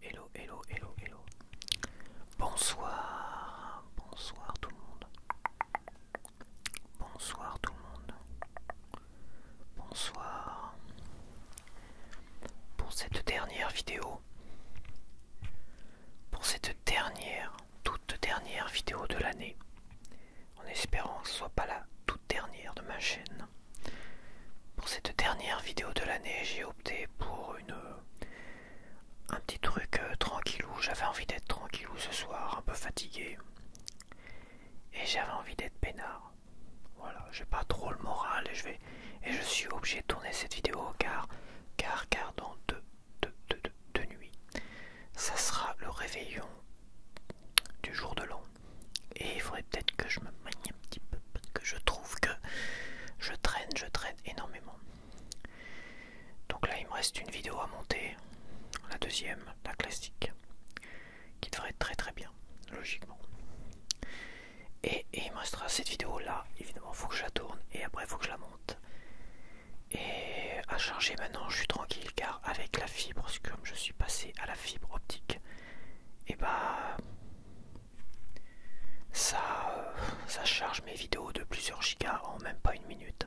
hello, hello, hello, hello. Bonsoir, bonsoir tout le monde. Bonsoir tout le monde. Bonsoir. Pour cette dernière vidéo, pour cette dernière, toute dernière vidéo de l'année, en espérant que ce soit pas la toute dernière de ma chaîne. Pour cette dernière vidéo de l'année, j'ai opté pour un petit truc tranquillou. J'avais envie d'être tranquillou ce soir, un peu fatigué. Et j'avais envie d'être peinard. Voilà, j'ai pas trop le moral et je suis obligé de tourner cette vidéo car dans deux nuits, ça sera le réveillon du jour de l'an. Et il faudrait peut-être que je me manie un petit peu parce que je trouve que je traîne énormément. Donc là il me reste une vidéo à monter, la deuxième, la classique, qui devrait être très bien, logiquement. Et il me restera cette vidéo là, évidemment faut que je la tourne et après il faut que je la monte. Et à charger maintenant je suis tranquille car avec la fibre, parce que comme je suis passé à la fibre optique, et bah ça charge mes vidéos de plusieurs gigas en même pas une minute.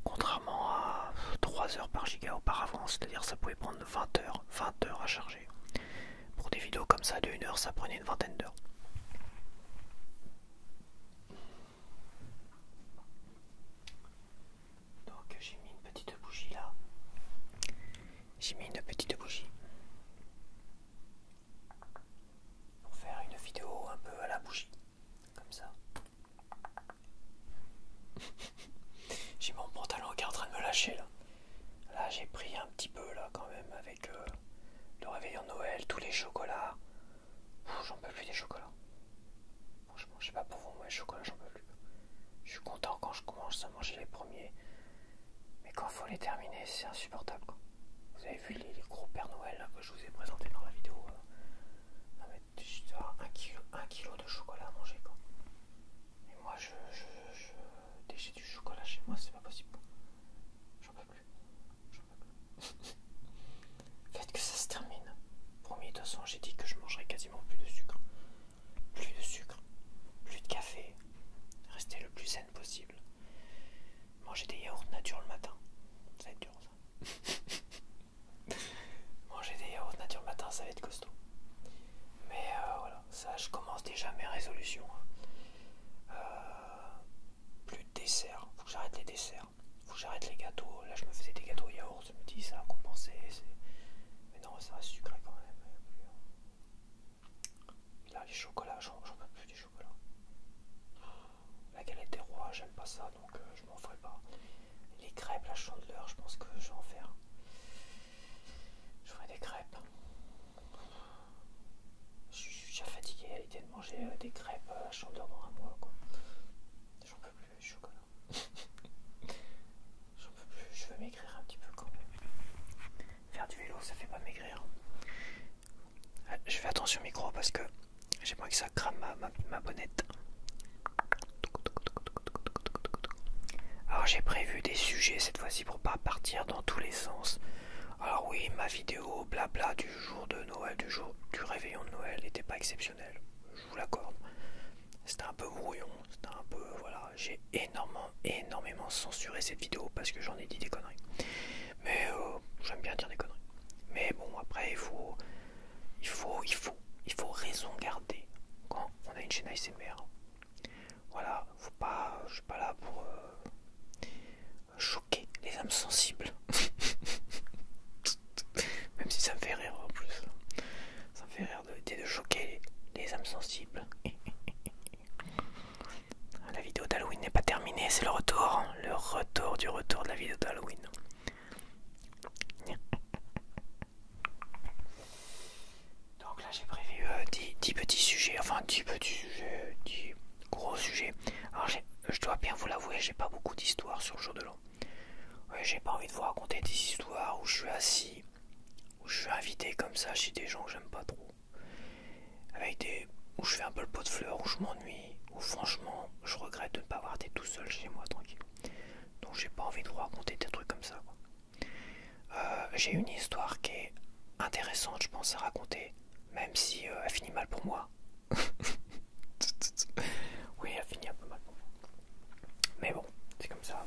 Contrairement à 3 heures par giga auparavant, c'est-à-dire ça pouvait prendre 20 heures à charger. Pour des vidéos comme ça de 1 heure, ça prenait une vingtaine d'heures. Donc j'ai mis une petite bougie là. J'ai mis une petite bougie pour faire une vidéo un peu à la bougie, comme ça. J'ai mon pantalon qui est en train de me lâcher là. Là j'ai pris un petit peu là quand même avec le réveillon de Noël, tous les chocolats. J'en peux plus des chocolats. Franchement, je sais pas pour vous, moi les chocolats j'en peux plus. Je suis content quand je commence à manger les premiers. Mais quand il faut les terminer, c'est insupportable quoi. Vous avez vu les gros Père Noël là, que je vous ai présenté dans la vidéo. Non mais je dois avoir 1 kilo de chocolat à manger quoi. Et moi dès que j'ai du chocolat chez moi, c'est pas possible. J'en peux plus. Faites que ça se termine. Promis, de toute façon, j'ai dit que je mangerais quasiment plus de sucre. Plus de sucre, plus de café. Rester le plus zen possible. Manger des yaourts nature le matin. Ça va être dur ça. Manger des yaourts nature le matin, ça va être costaud. Mais voilà, ça je commence déjà mes résolutions. Plus de dessert, faut que j'arrête les desserts. Faut que j'arrête les gâteaux. Là je me faisais des gâteaux au yaourt, je me dis ça a compensé. Mais non, ça reste sucré quand même. Et là les chocolats, j'en peux plus du chocolat. La galette des rois, j'aime pas ça, donc je m'en ferai pas. Les crêpes, la chandeleur, je pense que je vais en faire. Je ferai des crêpes. Je suis déjà fatigué à l'idée de manger des crêpes à la chandeleur dans un mois, quoi. J'en peux plus du chocolat. J'en peux plus, je veux maigrir un petit peu quand même. Faire du vélo, ça fait pas maigrir. Je fais attention au micro parce que j'aimerais que ça crame ma bonnette. Alors j'ai prévu des sujets cette fois-ci pour pas partir dans tous les sens. Alors oui, ma vidéo blabla du jour de Noël, du réveillon de Noël n'était pas exceptionnelle, je vous l'accorde. C'était un peu brouillon, c'était un peu, voilà, j'ai énormément censuré cette vidéo parce que j'en ai dit des conneries. Mais j'aime bien dire des conneries. Mais bon, après il faut raison garder quand on a une chaîne ASMR. Voilà, faut pas, je suis pas là pour choquer les âmes sensibles. Même si ça me fait rire en plus. Ça me fait rire de choquer les âmes sensibles. La vidéo d'Halloween n'est pas terminée, c'est le retour. Le retour du retour de la vidéo d'Halloween. Donc là j'ai prévu 10 petits sujets, enfin 10 petits sujets, 10 gros sujets. Alors je dois bien vous l'avouer, j'ai pas beaucoup d'histoires sur le jour de l'an. Ouais, j'ai pas envie de vous raconter des histoires où je suis assis, où je suis invité comme ça chez des gens que j'aime pas trop. Où je fais un peu le pot de fleurs, où je m'ennuie, où franchement je regrette de ne pas avoir été tout seul chez moi tranquille. Donc j'ai pas envie de vous raconter des trucs comme ça quoi. J'ai une histoire qui est intéressante intéressante, je pense, à raconter, même si elle finit mal pour moi. Oui, elle finit un peu mal pour moi. Mais bon, c'est comme ça.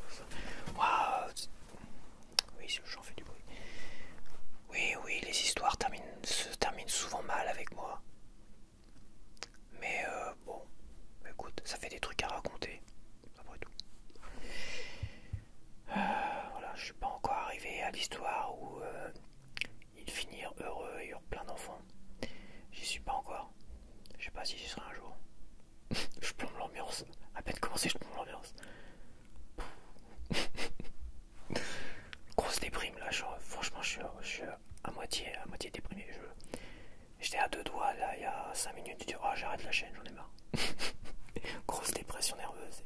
Waouh. Oui, j'en fais du bruit. Oui, oui, les histoires se terminent souvent mal avec moi. Mais bon, écoute, ça fait des trucs à raconter, après tout. Voilà, je suis pas encore arrivé à l'histoire où ils finirent heureux et eurent plein d'enfants. J'y suis pas encore. Je sais pas si j'y serai un jour. Je plombe l'ambiance. À peine commencé, je plombe l'ambiance. Grosse déprime là, franchement je suis à moitié déprimé. J'étais à deux doigts là il y a 5 minutes de dire oh j'arrête la chaîne, j'en ai marre. Grosse dépression nerveuse.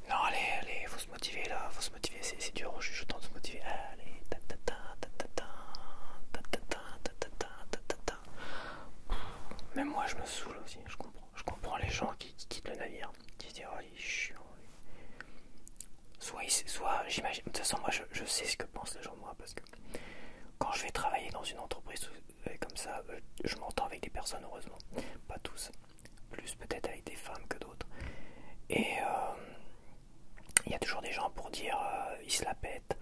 Non allez, faut se motiver là, faut se motiver, c'est dur, je tente de se motiver. Allez, même moi je me saoule aussi, je comprends les gens qui quittent le navire, qui se disent oh il est chiant. Soit j'imagine, de toute façon moi je sais ce que pensent les gens de moi parce que quand je vais travailler dans une entreprise comme ça, je m'entends avec des personnes heureusement, pas tous, plus peut-être avec des femmes que d'autres. Et il y a toujours des gens pour dire ils se la pètent.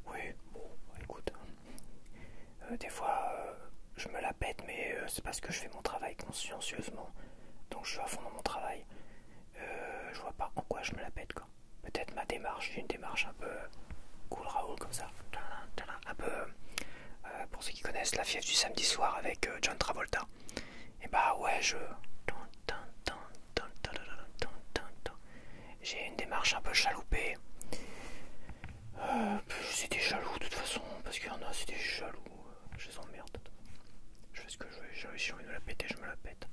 Oui, bon, écoute, des fois je me la pète, mais c'est parce que je fais mon travail consciencieusement, donc je suis à fond dans mon travail. Je vois pas en quoi je me la pète quoi. Peut-être ma démarche, j'ai une démarche un peu cool Raoul comme ça, un peu pour ceux qui connaissent La Fièvre du samedi soir avec John Travolta. Et bah ouais j'ai une démarche un peu chaloupée. C'est des jaloux de toute façon, parce qu'il y en a, c'est des jaloux, je les emmerde. Je fais ce que je veux, j'ai envie de me la péter, je me la pète.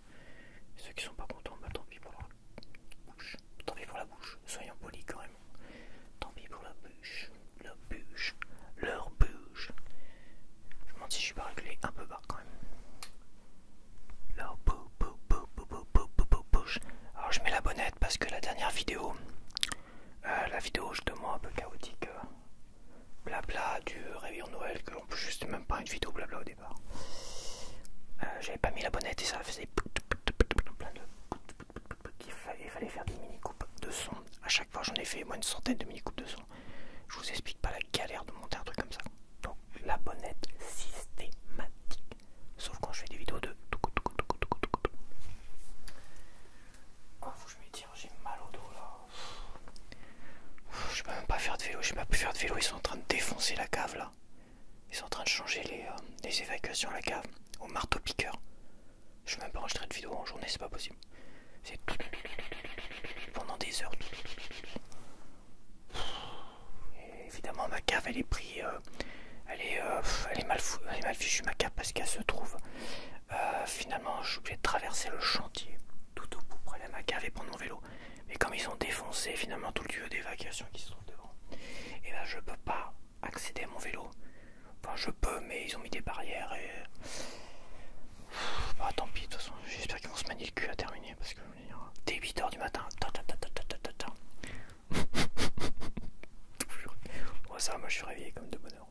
Et ceux qui sont pas contents, bah tant pis pour leur bouche. Tant pis pour la bouche, soyons polis quand même. Tant pis pour la bouche, leur bouche. Je me demande si je suis pas réglé un peu bas quand même. Leur bouche. Alors je mets la bonnette parce que la dernière vidéo, la vidéo justement un peu chaotique, blabla du réveillon de Noël, que l'on peut juste même pas une vidéo blabla au départ. J'avais pas mis la bonnette et ça faisait plein de il fallait faire des mini coupes de son. À chaque fois j'en ai fait moi une centaine de mini coupes de son. Je vous explique pas la galère de monter un truc comme ça. Donc la bonnette systématique. Sauf quand je fais des vidéos de oh, faut que je m'étire, j'ai mal au dos là. Je peux même pas faire de vélo, j'ai pas pu faire de vélo, ils sont en train de défoncer la cave là. Ils sont en train de changer les évacuations à la cave au marteau piqueur. Je peux même pas enregistrer de vidéo en journée, c'est pas possible. C'est pendant des heures. Et évidemment ma cave elle est prise, elle est mal fichue ma cave parce qu'elle se trouve finalement je suis obligé de traverser le chantier tout au bout pour aller à ma cave et prendre mon vélo. Mais comme ils ont défoncé finalement tout le lieu d'évacuation qui se trouve devant, et ben je peux pas accéder à mon vélo. Enfin je peux mais ils ont mis des barrières et bah tant pis de toute façon, j'espère qu'ils vont se manier le cul à terminer parce que dès 8h du matin. Bon, ça moi je suis réveillé comme de bonne heure.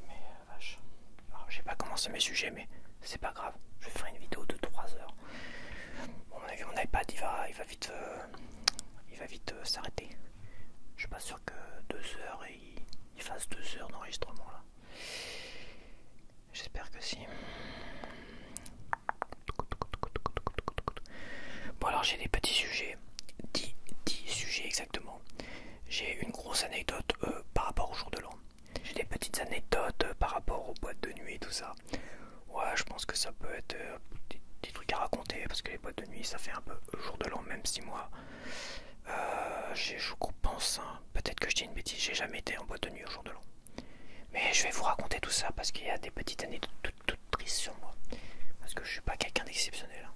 Mais vache. Alors j'ai pas commencé mes sujets mais c'est pas grave, je vais faire une vidéo de 3 heures. Bon, mon avis mon iPad il va vite s'arrêter. Je suis pas sûr que 2 heures et il fasse 2 heures d'enregistrement là. J'espère que si. Bon alors j'ai des petits sujets, 10 sujets exactement. J'ai une grosse anecdote par rapport au jour de l'an. J'ai des petites anecdotes par rapport aux boîtes de nuit et tout ça. Ouais je pense que ça peut être des trucs à raconter parce que les boîtes de nuit ça fait un peu jour de l'an même si moi je pense, hein, peut-être que je dis une bêtise, j'ai jamais été en boîte de nuit au jour de l'an. Mais je vais vous raconter tout ça parce qu'il y a des petites anecdotes toutes tristes sur moi. Parce que je suis pas quelqu'un d'exceptionnel.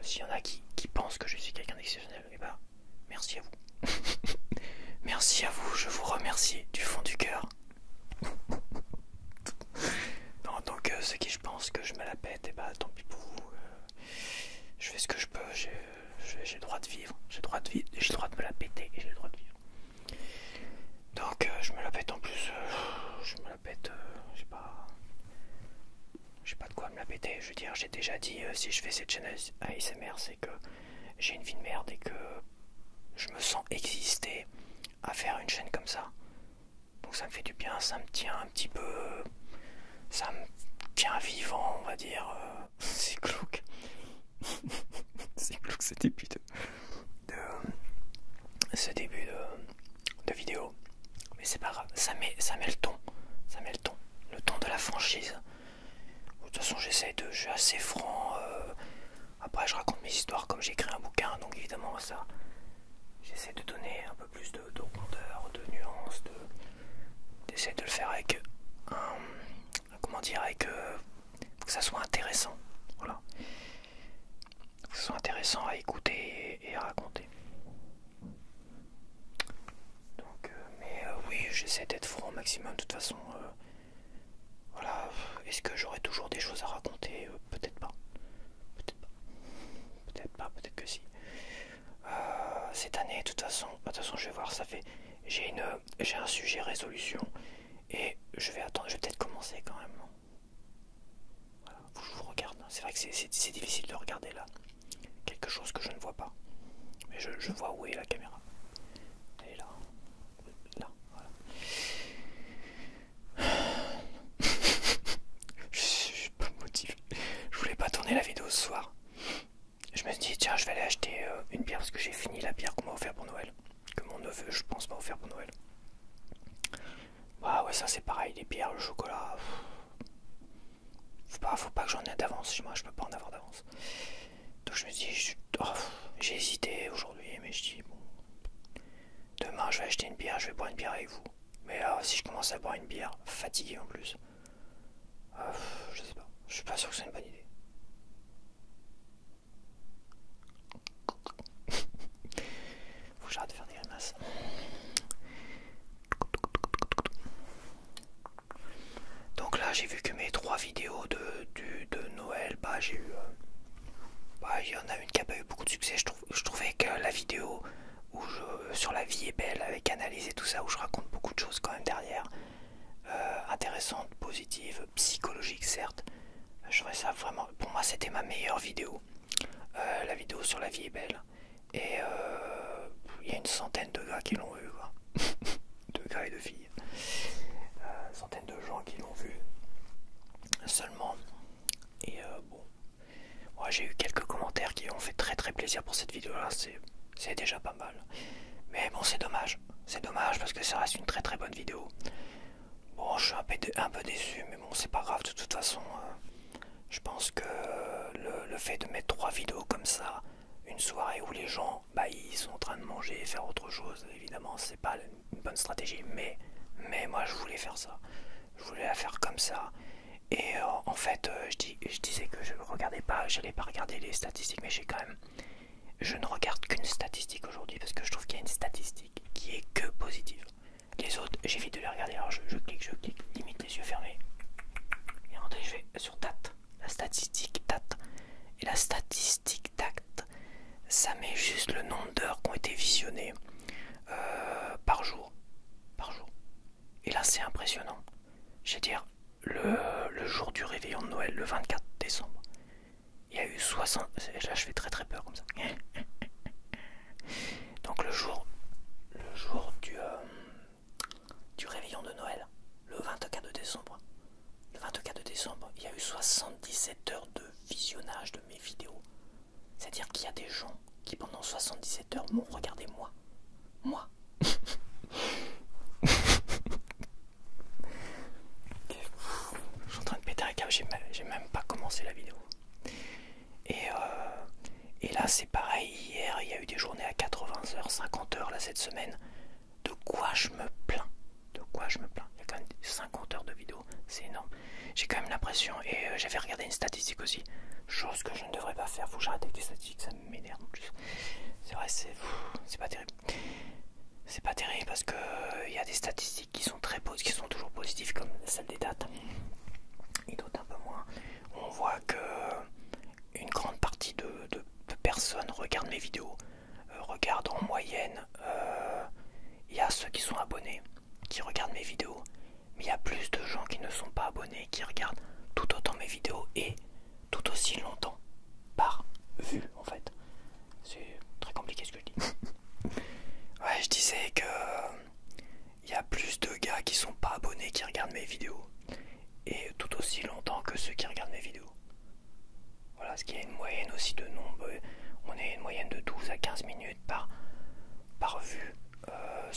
S'il y en a qui pensent que je suis quelqu'un d'exceptionnel, et bah merci à vous. Merci à vous, je vous remercie du fond du cœur. Non, donc ceux qui je pense que je me la pète, et bah tant pis pour vous. Je fais ce que je peux, j'ai le droit de vivre, j'ai le droit de me la péter et j'ai le droit de vivre. Donc je me la pète en plus répéter. Je veux dire, j'ai déjà dit, si je fais cette chaîne ASMR, c'est que j'ai une vie de merde et que je me sens exister à faire une chaîne comme ça. Donc ça me fait du bien, ça me tient un petit peu, ça me tient vivant, on va dire. C'est glauque. C'est glauque ce début de vidéo. Mais c'est pas grave, ça met le ton. Ça met le ton de la franchise. De toute façon, je suis assez franc. Après, je raconte mes histoires comme j'écris un bouquin, donc évidemment, ça, j'essaie de donner un peu plus de rondeur, de nuances, d'essayer de le faire avec comment dire, avec faut que ça soit intéressant. Voilà. Faut que ça soit intéressant à écouter et à raconter. Donc, oui, j'essaie d'être franc au maximum. De toute façon, voilà. Est-ce que j'aurai toujours des choses à raconter? Peut-être pas. Peut-être pas. Peut-être pas, peut-être que si. Cette année, de toute façon, je vais voir, ça fait. J'ai un sujet résolution et je vais attendre, je vais peut-être commencer quand même. Voilà, faut que je vous regarde. C'est vrai que c'est difficile de regarder là. Quelque chose que je ne vois pas. Mais je vois où est la caméra. Elle est là. Là, voilà. Je suis pas motivé. Je voulais pas tourner la vidéo ce soir. Je me suis dit, tiens, je vais aller acheter une bière parce que j'ai fini la bière qu'on m'a offert pour Noël. Que mon neveu, je pense, m'a offert pour Noël. Bah ouais, ça c'est pareil, les bières, le chocolat. Faut pas que j'en ai d'avance chez moi, je peux pas en avoir d'avance. Donc je me dis, j'ai hésité aujourd'hui, mais je dis, bon, demain je vais acheter une bière, je vais boire une bière avec vous. Mais si je commence à boire une bière, fatigué en plus, je sais pas, je suis pas sûr que c'est une bonne idée. Faut que j'arrête de faire des grimaces. Donc là j'ai vu que mes 3 vidéos de Noël, bah j'ai eu... il y en a une qui a pas eu beaucoup de succès. Je trouvais que la vidéo où sur la vie est belle, avec analyse et tout ça, où je raconte beaucoup de choses quand même derrière, intéressantes, positives, psychologiques certes, je trouvais ça vraiment... Pour moi c'était ma meilleure vidéo. La vidéo sur la vie est belle. Et il y a une centaine de gars qui l'ont vu, quoi. De gars et de filles. Une centaine de gens qui l'ont vu seulement. Et bon, moi j'ai eu quelques commentaires qui ont fait très très plaisir pour cette vidéo là, c'est déjà pas mal. Mais bon, c'est dommage parce que ça reste une très très bonne vidéo. Bon, je suis un peu déçu, mais bon, c'est pas grave. De toute façon, je pense que le fait de mettre 3 vidéos comme ça, une soirée où les gens, bah, ils sont en train de manger et faire autre chose, évidemment c'est pas une bonne stratégie, mais moi je voulais faire ça, je voulais la faire comme ça. Et en fait, je disais que je regardais pas, j'allais pas regarder les statistiques, mais je ne regarde qu'une statistique aujourd'hui parce que je trouve qu'il y a une statistique qui est que positive. Les autres, j'évite de les regarder, alors je clique, limite les yeux fermés. Et rentrez, je vais sur date, la statistique date. Et la statistique date, ça met juste le nombre d'heures qui ont été visionnées par jour. Et là, c'est impressionnant. Je veux dire, le jour du réveillon de Noël, le 24 décembre, il y a eu 60... Là, je fais très très peur comme ça. Donc le jour du réveillon de Noël, le 24 décembre, il y a eu 77 heures de visionnage de mes vidéos. C'est-à-dire qu'il y a des gens qui, pendant 77 heures, m'ont regardé moi. Je suis en train de péter un câble, j'ai même pas commencé la vidéo. Et là c'est pareil, hier il y a eu des journées à 80 heures, 50 heures là cette semaine. De quoi je me plains? Il y a quand même 50 heures de vidéo, c'est énorme. J'ai quand même l'impression, et j'avais regardé une statistique aussi, chose que je ne devrais pas faire, faut que j'arrête avec les statistiques, ça m'énerve en plus. C'est vrai, c'est pas terrible. C'est pas terrible parce que il y a des statistiques qui sont toujours positives comme celle des dates. Et d'autres un peu moins. On voit que une grande partie de personnes regardent mes vidéos, regardent en moyenne. Il y a ceux qui sont abonnés, qui regardent mes vidéos, mais il y a plus de gens qui ne sont pas abonnés, qui regardent tout autant mes vidéos et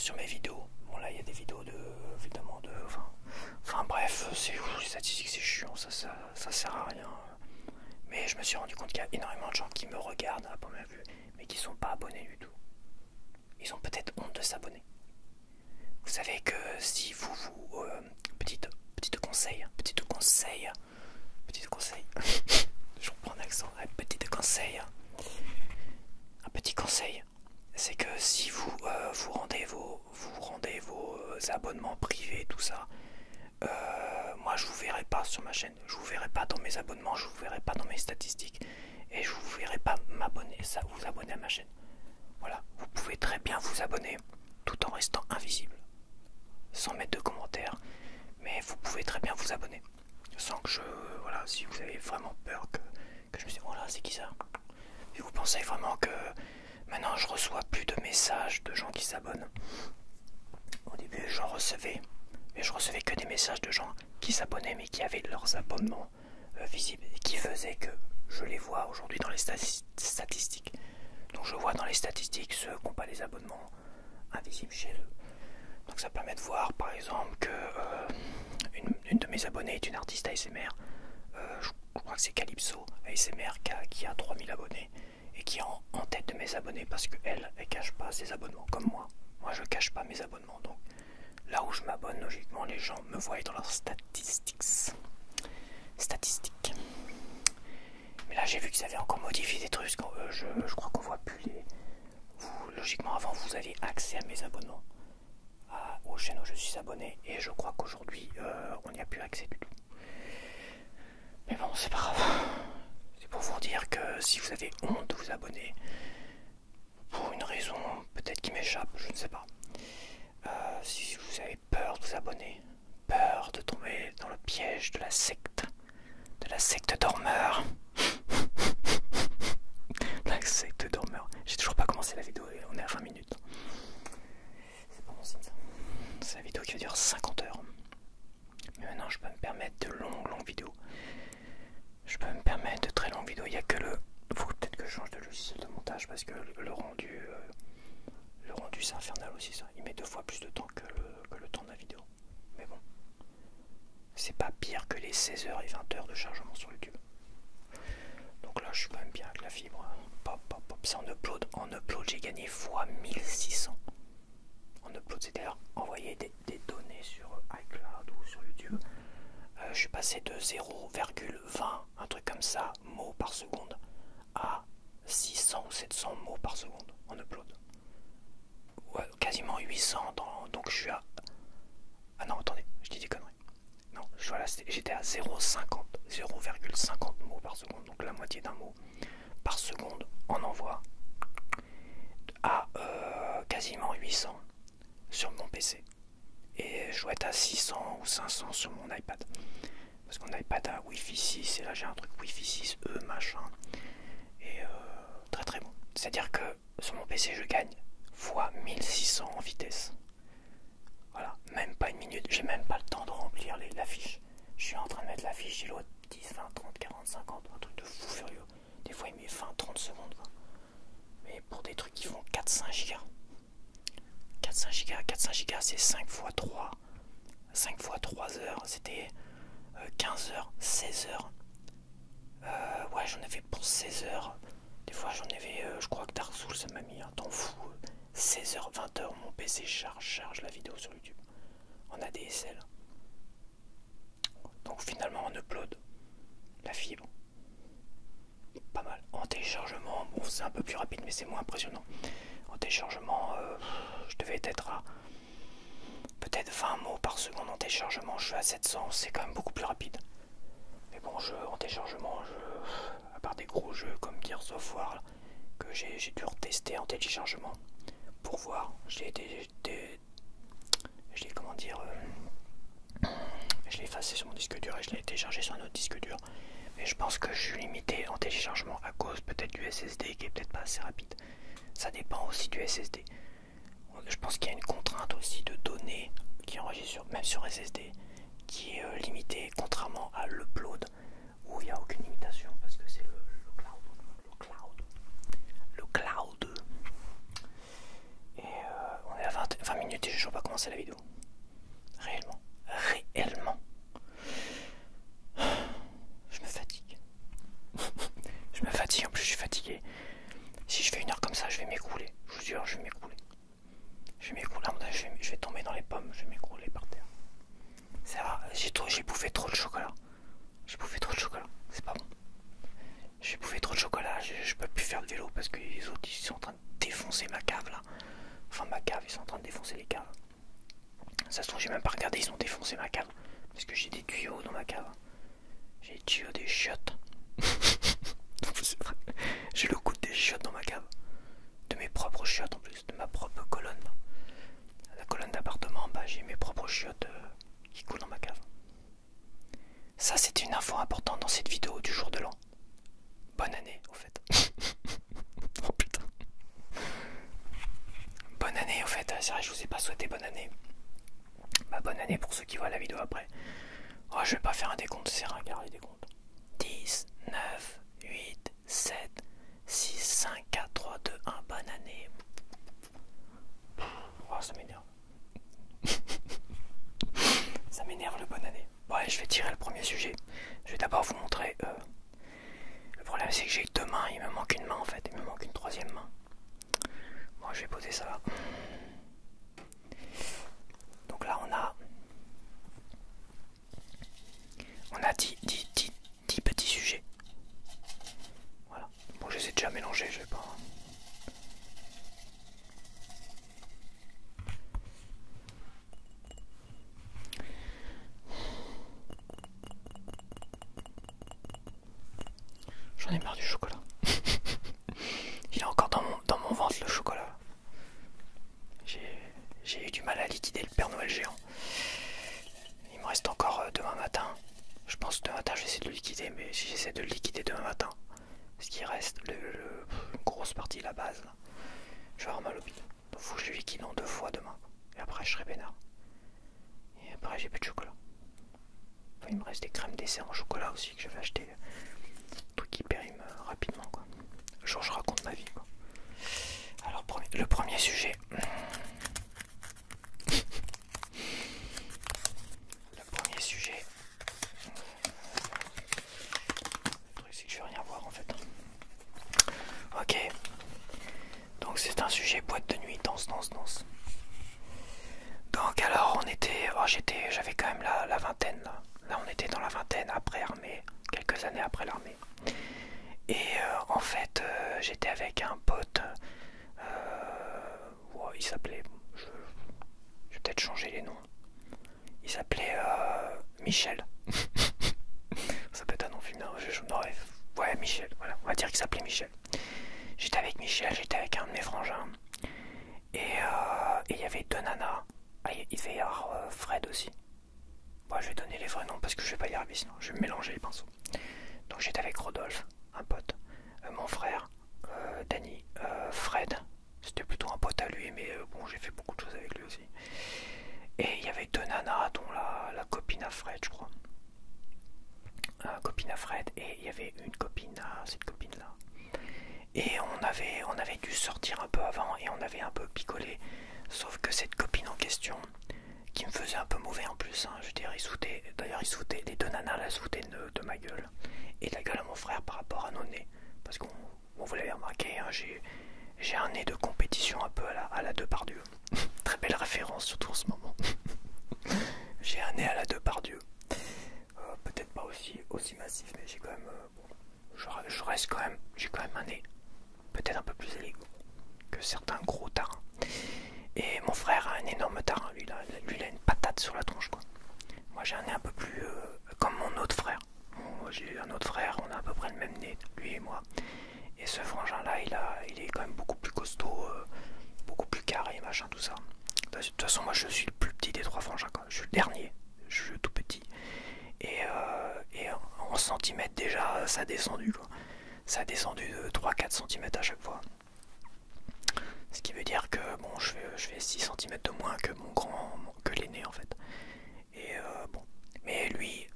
sur mes vidéos. Bon là il y a des vidéos de évidemment de enfin bref, c'est les statistiques c'est chiant, ça sert à rien. Mais je me suis rendu compte qu'il y a énormément de gens qui me regardent à première vue mais qui sont pas abonnés du tout. Ils ont peut-être honte de s'abonner. Vous savez que si vous petit conseil, je reprends l'accent, un petit conseil, c'est que si vous rendez vos abonnements privés, tout ça, moi je vous verrai pas sur ma chaîne, je vous verrai pas dans mes abonnements, je vous verrai pas dans mes statistiques, et je vous verrai pas vous abonner à ma chaîne. Voilà, vous pouvez très bien vous abonner tout en restant invisible, sans mettre de commentaires, mais vous pouvez très bien vous abonner, sans que voilà, si vous avez vraiment peur que je me dise, oh là, c'est qui ça? Si vous pensez vraiment que maintenant je reçois plus de messages de gens qui s'abonnent, au début j'en recevais, mais je recevais que des messages de gens qui s'abonnaient mais qui avaient leurs abonnements visibles et qui faisaient que je les vois aujourd'hui dans les statistiques. Donc je vois dans les statistiques ceux qui n'ont pas les abonnements invisibles chez eux. Donc ça permet de voir par exemple que une de mes abonnées est une artiste ASMR, je crois que c'est Calypso ASMR qui a 3000 abonnés et qui est en tête de mes abonnés parce qu'elle cache pas ses abonnements comme moi. Moi je cache pas mes abonnements, donc là où je m'abonne, logiquement les gens me voient dans leurs statistiques. Mais là j'ai vu qu'ils avaient encore modifié des trucs, je crois qu'on voit plus les... logiquement avant vous aviez accès à mes abonnements, aux chaînes où je suis abonné, et je crois qu'aujourd'hui on n'y a plus accès du tout. Mais bon, c'est pas grave. C'est pour vous dire que si vous avez honte de vous abonner, pour une raison peut-être qui m'échappe, je ne sais pas. Si vous avez peur de vous abonner, peur de tomber dans le piège de la secte dormeur. La secte dormeur. J'ai toujours pas commencé la vidéo et on est à 20 minutes. C'est pas mon signe ça. C'est la vidéo qui va durer 50 heures. Mais maintenant je peux me permettre de longues vidéos. Je peux me permettre de très longues vidéos. Il n'y a que le... faut peut-être que je change de logiciel de montage parce que le rendu c'est infernal aussi ça. Il met 2 fois plus de temps que le temps de la vidéo. Mais bon. C'est pas pire que les 16h et 20h de chargement sur YouTube. Donc là je suis quand même bien avec la fibre. Pop. C'est en upload. En upload j'ai gagné fois 1600. En upload, c'est-à-dire envoyer des données sur iCloud ou sur YouTube. Je suis passé de 0,20, un truc comme ça, mots par seconde, à 600 ou 700 mots par seconde en upload. Ouais, quasiment 800, donc je suis à... Ah non, attendez, je dis des conneries. Non, voilà, j'étais à 0,50 mots par seconde, donc la moitié d'un mot par seconde en envoi, à quasiment 800 sur mon PC. Et je dois être à 600 ou 500 sur mon iPad. Parce qu'on iPad a Wi-Fi 6 et là j'ai un truc Wi-Fi 6E machin. Et très bon. C'est-à-dire que sur mon PC je gagne fois 1600 en vitesse. Voilà, même pas une minute, j'ai même pas le temps de remplir la fiche. Je suis en train de mettre la fiche et l'autre 10, 20, 30, 40, 50, un truc de fou furieux. Des fois il met 20, 30 secondes. Quoi. Mais pour des trucs qui font 4-5 gigas. 4-5 gigas c'est 5 x 3. 5 x 3 heures, c'était 15 heures, 16 heures. Ouais, j'en avais pour 16 heures. Des fois, j'en avais, je crois que Dark Souls, ça m'a mis un temps fou. 16 heures, 20 heures, mon PC charge la vidéo sur YouTube en ADSL. Donc finalement, on upload la fibre. Pas mal. En téléchargement, bon, c'est un peu plus rapide, mais c'est moins impressionnant. En téléchargement, je devais être à peut-être 20 mots par seconde en téléchargement. Je suis à 700, c'est quand même beaucoup plus rapide. Mais bon, en téléchargement, à part des gros jeux comme Gears of War que j'ai dû retester en téléchargement pour voir. Je l'ai effacé sur mon disque dur et je l'ai téléchargé sur un autre disque dur. Mais je pense que je suis limité en téléchargement à cause peut-être du SSD qui est peut-être pas assez rapide. Ça dépend aussi du SSD. Je pense qu'il y a une contrainte aussi de données qui enregistre même sur SSD qui est limitée, contrairement à l'upload où il n'y a aucune limitation parce que c'est le cloud. Et on est à 20 minutes commencer la vidéo. Réellement. Réellement. Je me fatigue. Je me fatigue, en plus je suis fatigué. Si je fais une heure comme ça, je vais m'écrouler. Je vous jure, je vais m'écrouler. Je vais m'écrouler, je vais tomber dans les pommes, je vais m'écrouler par terre. Ça va, j'ai bouffé trop de chocolat. J'ai bouffé trop de chocolat, c'est pas bon. J'ai bouffé trop de chocolat, je peux plus faire de vélo parce que les autres ils sont en train de défoncer ma cave là. Enfin ma cave, ils sont en train de défoncer les caves. Ça se trouve j'ai même pas regardé, ils ont défoncé ma cave. Parce que j'ai des tuyaux dans ma cave. J'ai des tuyaux, des chiottes. C'est vrai. J'ai le goût des chiottes dans ma cave. De mes propres chiottes en plus, de ma propre colonne. La colonne d'appartement, bah j'ai mes propres chiottes qui coulent dans ma cave. Ça c'est une info importante dans cette vidéo du jour de l'an. Bonne année au fait. Oh putain. Bonne année au fait, c'est vrai je vous ai pas souhaité bonne année. Bah bonne année pour ceux qui voient la vidéo après. Oh je vais pas faire un décompte, c'est ringard les décomptes. 10, 9, 8, 7, 6, 5, 4, 3, 2, 1, bonne année. Oh ça m'énerve. Ça m'énerve le bonne année. Bon allez je vais tirer le premier sujet. Je vais d'abord vous montrer. Le problème c'est que j'ai deux mains, il me manque une main en fait, il me manque une troisième main. Bon je vais poser ça là. Donc là on a 10 petits sujets. Voilà. Bon je les ai déjà mélangés, je vais pas. J'en ai marre du chocolat. Il est encore dans mon ventre le chocolat. J'ai eu du mal à liquider le Père Noël géant. Il me reste encore demain matin. Je pense que demain matin je vais essayer de le liquider, mais si j'essaie de le liquider demain matin, ce qui reste, une grosse partie, la base, là, je vais avoir mal au bide. Donc faut que je le liquide en 2 fois demain. Et après je serai peinard. Et après j'ai plus de chocolat. Enfin, il me reste des crèmes dessert en chocolat aussi que je vais acheter. Truc qui périme rapidement quoi. Genre je raconte ma vie quoi. Alors le premier sujet. Le premier sujet. Le truc c'est que je vais rien voir en fait. Ok. Donc c'est un sujet boîte de nuit, danse. Donc alors on était. Oh, j'avais quand même la vingtaine là. Là on était dans la vingtaine après armée. Quelques années après l'armée. Et en fait j'étais avec un pote. Il s'appelait. Je vais peut-être changer les noms. Il s'appelait Michel. Ça peut être un nom féminin. Ouais, Michel. Voilà, on va dire qu'il s'appelait Michel. J'étais avec Michel, j'étais avec un de mes frangins. Et il y avait deux nanas. Ah, il devait y avoir Fred aussi. Bon, je vais donner les vrais noms parce que je vais pas y arriver sinon. Je vais mélanger les pinceaux. Donc j'étais avec Rodolphe, un pote. Mon frère, Danny, Fred. C'était plutôt un pote à lui, mais bon, j'ai fait beaucoup de choses avec lui aussi. Et il y avait deux nanas, dont la copine à Fred, je crois. Copine à Fred, et il y avait une copine à cette copine-là. Et on avait dû sortir un peu avant et on avait un peu picolé. Sauf que cette copine en question, qui me faisait un peu mauvais en plus, hein, je veux dire, d'ailleurs ils se foutaient, les deux nanas là se foutaient de ma gueule. Et de la gueule à mon frère par rapport à nos nez. Parce qu'on vous l'avez remarqué, hein, j'ai un nez de compétition un peu à la Depardieu. Très belle référence surtout en ce moment. J'ai un nez à la Depardieu. Peut-être pas aussi massif, mais j'ai quand même je reste quand même, j'ai quand même un nez peut-être un peu plus élégant que certains gros tarins. Et mon frère a un énorme tarin, lui il a une patate sur la tronche quoi. Moi j'ai un nez un peu plus comme mon autre frère. Moi j'ai un autre frère, on a à peu près le même nez, lui et moi. Et ce frangin là il est quand même beaucoup plus costaud, beaucoup plus carré, machin, tout ça. De toute façon moi je suis le plus petit des trois frangins quoi. Je suis le dernier, je suis tout petit. Et en centimètres déjà ça a descendu quoi. Ça a descendu de 3-4 cm à chaque fois. Ce qui veut dire que bon je fais 6 cm de moins que que l'aîné en fait. Et bon. Mais lui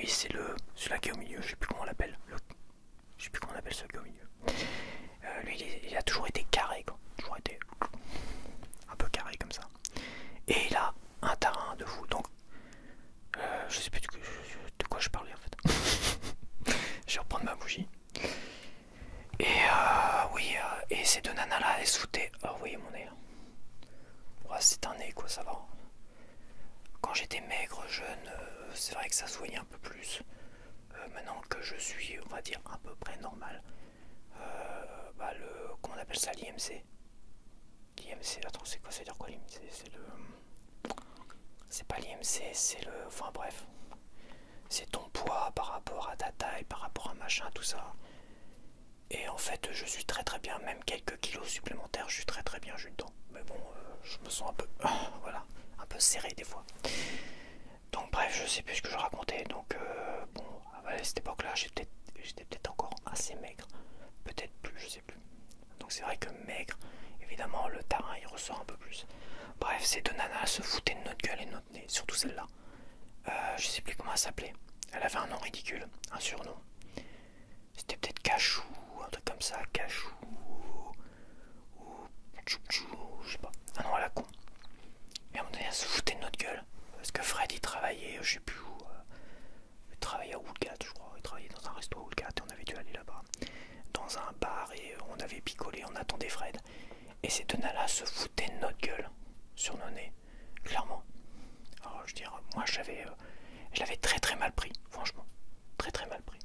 c'est celui-là qui est au milieu, je sais plus comment on l'appelle. Je sais plus comment on appelle celui qui est au milieu. Lui il a toujours été carré quoi. Toujours été un peu carré comme ça. Et quoi, ça va. Quand j'étais maigre, jeune, c'est vrai que ça se voyait un peu plus. Maintenant que je suis, on va dire, à peu près normal, comment on appelle ça, l'IMC? L'IMC, attends, c'est quoi, ça veut dire quoi l'IMC? C'est pas l'IMC, c'est le... Enfin bref. C'est ton poids par rapport à ta taille, par rapport à machin, tout ça. Et en fait, je suis très très bien, même quelques kilos supplémentaires, je suis très très bien, je suis dedans. Mais bon, je me sens un peu... voilà, un peu serré des fois. Donc bref, je sais plus ce que je racontais. Donc bon, à cette époque-là, j'étais peut-être encore assez maigre. Peut-être plus, je sais plus. Donc c'est vrai que maigre, évidemment, le tarin, il ressort un peu plus. Bref, ces deux nanas se foutaient de notre gueule et de notre nez, surtout celle-là. Je sais plus comment elle s'appelait. Elle avait un nom ridicule, un surnom. C'était peut-être Cachou, un truc comme ça, Cachou ou Tchouchou, je sais pas. Un nom à la con. Mais à un moment donné, elle se foutait de notre gueule. Parce que Fred, il travaillait, je sais plus où. Il travaillait à Woolgat, je crois. Il travaillait dans un resto à Woolgat et on avait dû aller là-bas. Dans un bar et on avait picolé, on attendait Fred. Et ces deux nanas se foutaient de notre gueule sur nos nez, clairement. Alors je veux dire, moi je l'avais très très mal pris, franchement. Très très mal pris.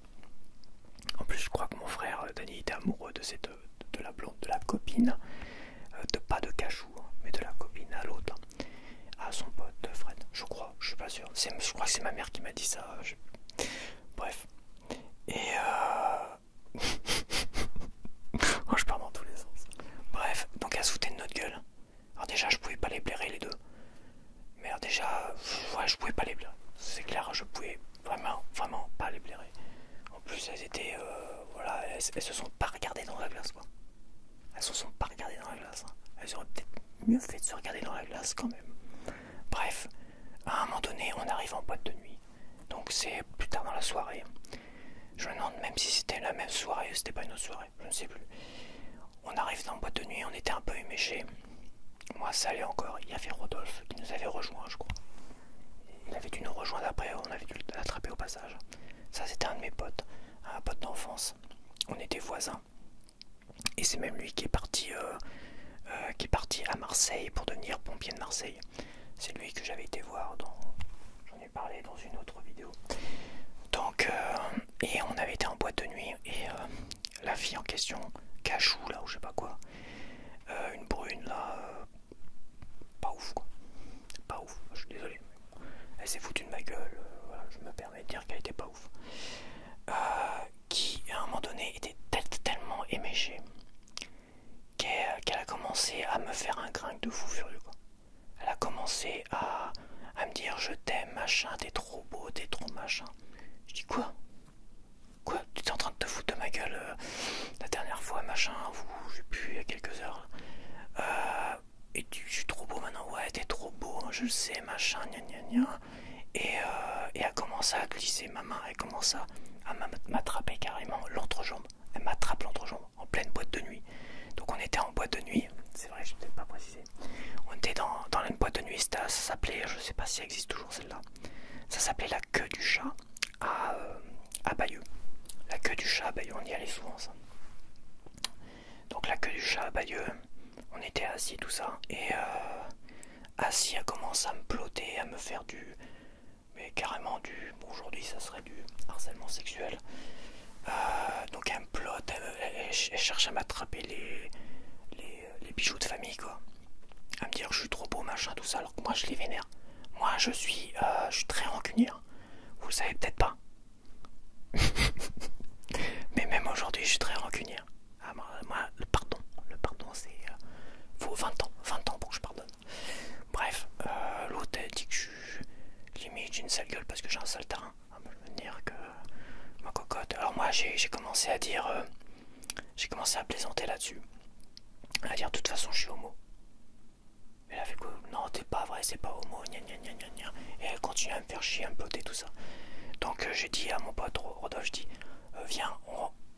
En plus, je crois que mon frère Danny était amoureux de la blonde, de la copine, pas de Cachou, hein, mais de la copine à l'autre, à son pote Fred, je crois, je suis pas sûr. Je crois que c'est ma mère qui m'a dit ça. Bref. Et oh, je pars dans tous les sens. Bref, donc elle se foutait de notre gueule. Alors déjà, je pouvais pas les blairer les deux. Mais alors déjà, ouais, je pouvais pas les blairer. C'est clair, je pouvais vraiment pas les blairer. En plus, elles étaient, voilà, elles se sont pas regardées dans la glace, quoi. Elles se sont pas regardées dans la glace. Hein. Elles auraient peut-être mieux fait de se regarder dans la glace quand même. Bref, à un moment donné, on arrive en boîte de nuit. Donc c'est plus tard dans la soirée. Je me demande même si c'était la même soirée ou c'était pas une autre soirée, je ne sais plus. On arrive dans la boîte de nuit, on était un peu éméchés. Moi ça allait encore, il y avait Rodolphe qui nous avait rejoint, je crois. Il avait dû nous rejoindre après, on avait dû l'attraper au passage. Ça c'était un de mes potes, un pote d'enfance. On était voisins. Et c'est même lui qui est parti à Marseille pour devenir pompier de Marseille. C'est lui que j'avais été voir j'en ai parlé dans une autre vidéo. Donc, et on avait été en boîte de nuit et la fille en question, Cachou là ou je sais pas quoi, une brune là, pas ouf quoi, pas ouf, je suis désolé. Elle s'est foutue de ma gueule, voilà, je me permets de dire qu'elle était pas ouf. Qui à un moment donné était tellement éméchée qu'elle a commencé à me faire un gringue de fou furieux quoi. Elle a commencé à me dire je t'aime machin, t'es trop beau, t'es trop machin. Je dis quoi? Quoi? Tu étais en train de te foutre de ma gueule la dernière fois machin, ou j'ai pu il y a quelques heures. Et je suis trop beau maintenant, ouais t'es trop beau, je le sais machin, gna gna gna. Et elle commence à glisser ma main, elle commence à m'attraper carrément l'entrejambe. Elle m'attrape l'entrejambe en pleine boîte de nuit. Donc on était en boîte de nuit, c'est vrai, je ne peut-être pas précisé. On était dans une boîte de nuit, ça s'appelait, je sais pas si elle existe toujours celle-là, ça s'appelait la queue du chat à Bayeux. La queue du chat à Bayeux, on y allait souvent ça. Donc la queue du chat à Bayeux, on était assis tout ça, et assis, elle commence à me ploter, à me faire mais carrément bon, aujourd'hui ça serait du harcèlement sexuel. Donc elle me plotte, elle cherche à m'attraper les bijoux de famille quoi. À me dire que je suis trop beau machin tout ça, alors que moi je les vénère. Moi je suis très rancunier. Vous le savez peut-être pas. Mais même aujourd'hui je suis très rancunier. Moi le pardon c'est... faut 20 ans pour que je pardonne. Bref, l'autre elle dit que limite j'ai une sale gueule parce que j'ai un sale terrain. Je veux dire que ma cocotte. Alors moi j'ai commencé à dire... j'ai commencé à plaisanter là-dessus. À dire de toute façon je suis homo. Elle a fait quoi? Non t'es pas vrai, c'est pas homo, gna gna gna gna gna. Et elle continue à me faire chier, à me ploter tout ça. Donc j'ai dit à mon pote Rodolphe, je dis viens,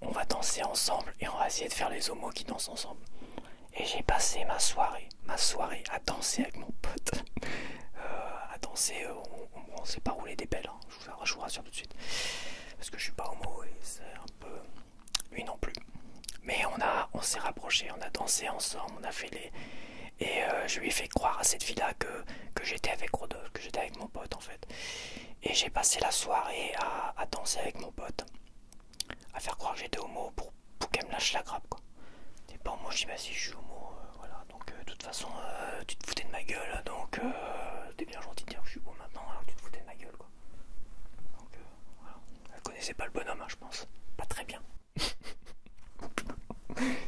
on va danser ensemble et on va essayer de faire les homos qui dansent ensemble. Et j'ai passé ma soirée à danser avec mon pote. À danser, on s'est pas roulé des belles, hein, je vous rassure tout de suite. Parce que je suis pas homo et c'est un peu... lui non plus. Mais on s'est rapprochés, on a dansé ensemble, on a fait Et je lui ai fait croire à cette fille-là que j'étais avec Rodolphe, que j'étais avec mon pote en fait. Et j'ai passé la soirée à danser avec mon pote, à faire croire que j'étais homo pour qu'elle me lâche la grappe quoi. Et bon, moi je dis bah si je suis homo, voilà, donc de toute façon tu te foutais de ma gueule, donc t'es bien gentil de dire que je suis homo maintenant alors que tu te foutais de ma gueule quoi. Donc voilà, elle connaissait pas le bonhomme hein, je pense, pas très bien.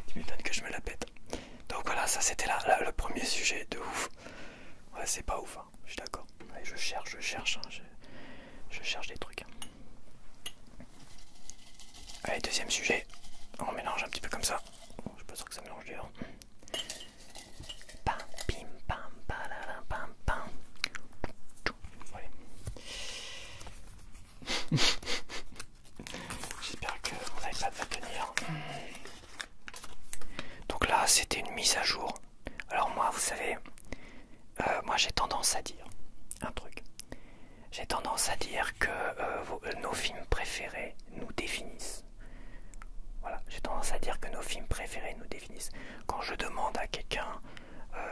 Tu m'étonnes que je me la pète. Donc voilà, ça c'était le premier sujet de ouf. Ouais, c'est pas ouf, hein, je suis d'accord. Ouais, je cherche, hein, je cherche des trucs. Allez, deuxième sujet. On mélange un petit peu comme ça. Je suis pas sûr que ça mélange bien. Pam, pim, pam, pam, pam, pam. Ouais. J'espère que vous n'allez pas de tenir. Donc là, c'était une mise à jour. Alors moi, vous savez, moi j'ai tendance à dire un truc. J'ai tendance à dire que nos films préférés nous définissent. Voilà, j'ai tendance à dire que nos films préférés nous définissent. Quand je demande à quelqu'un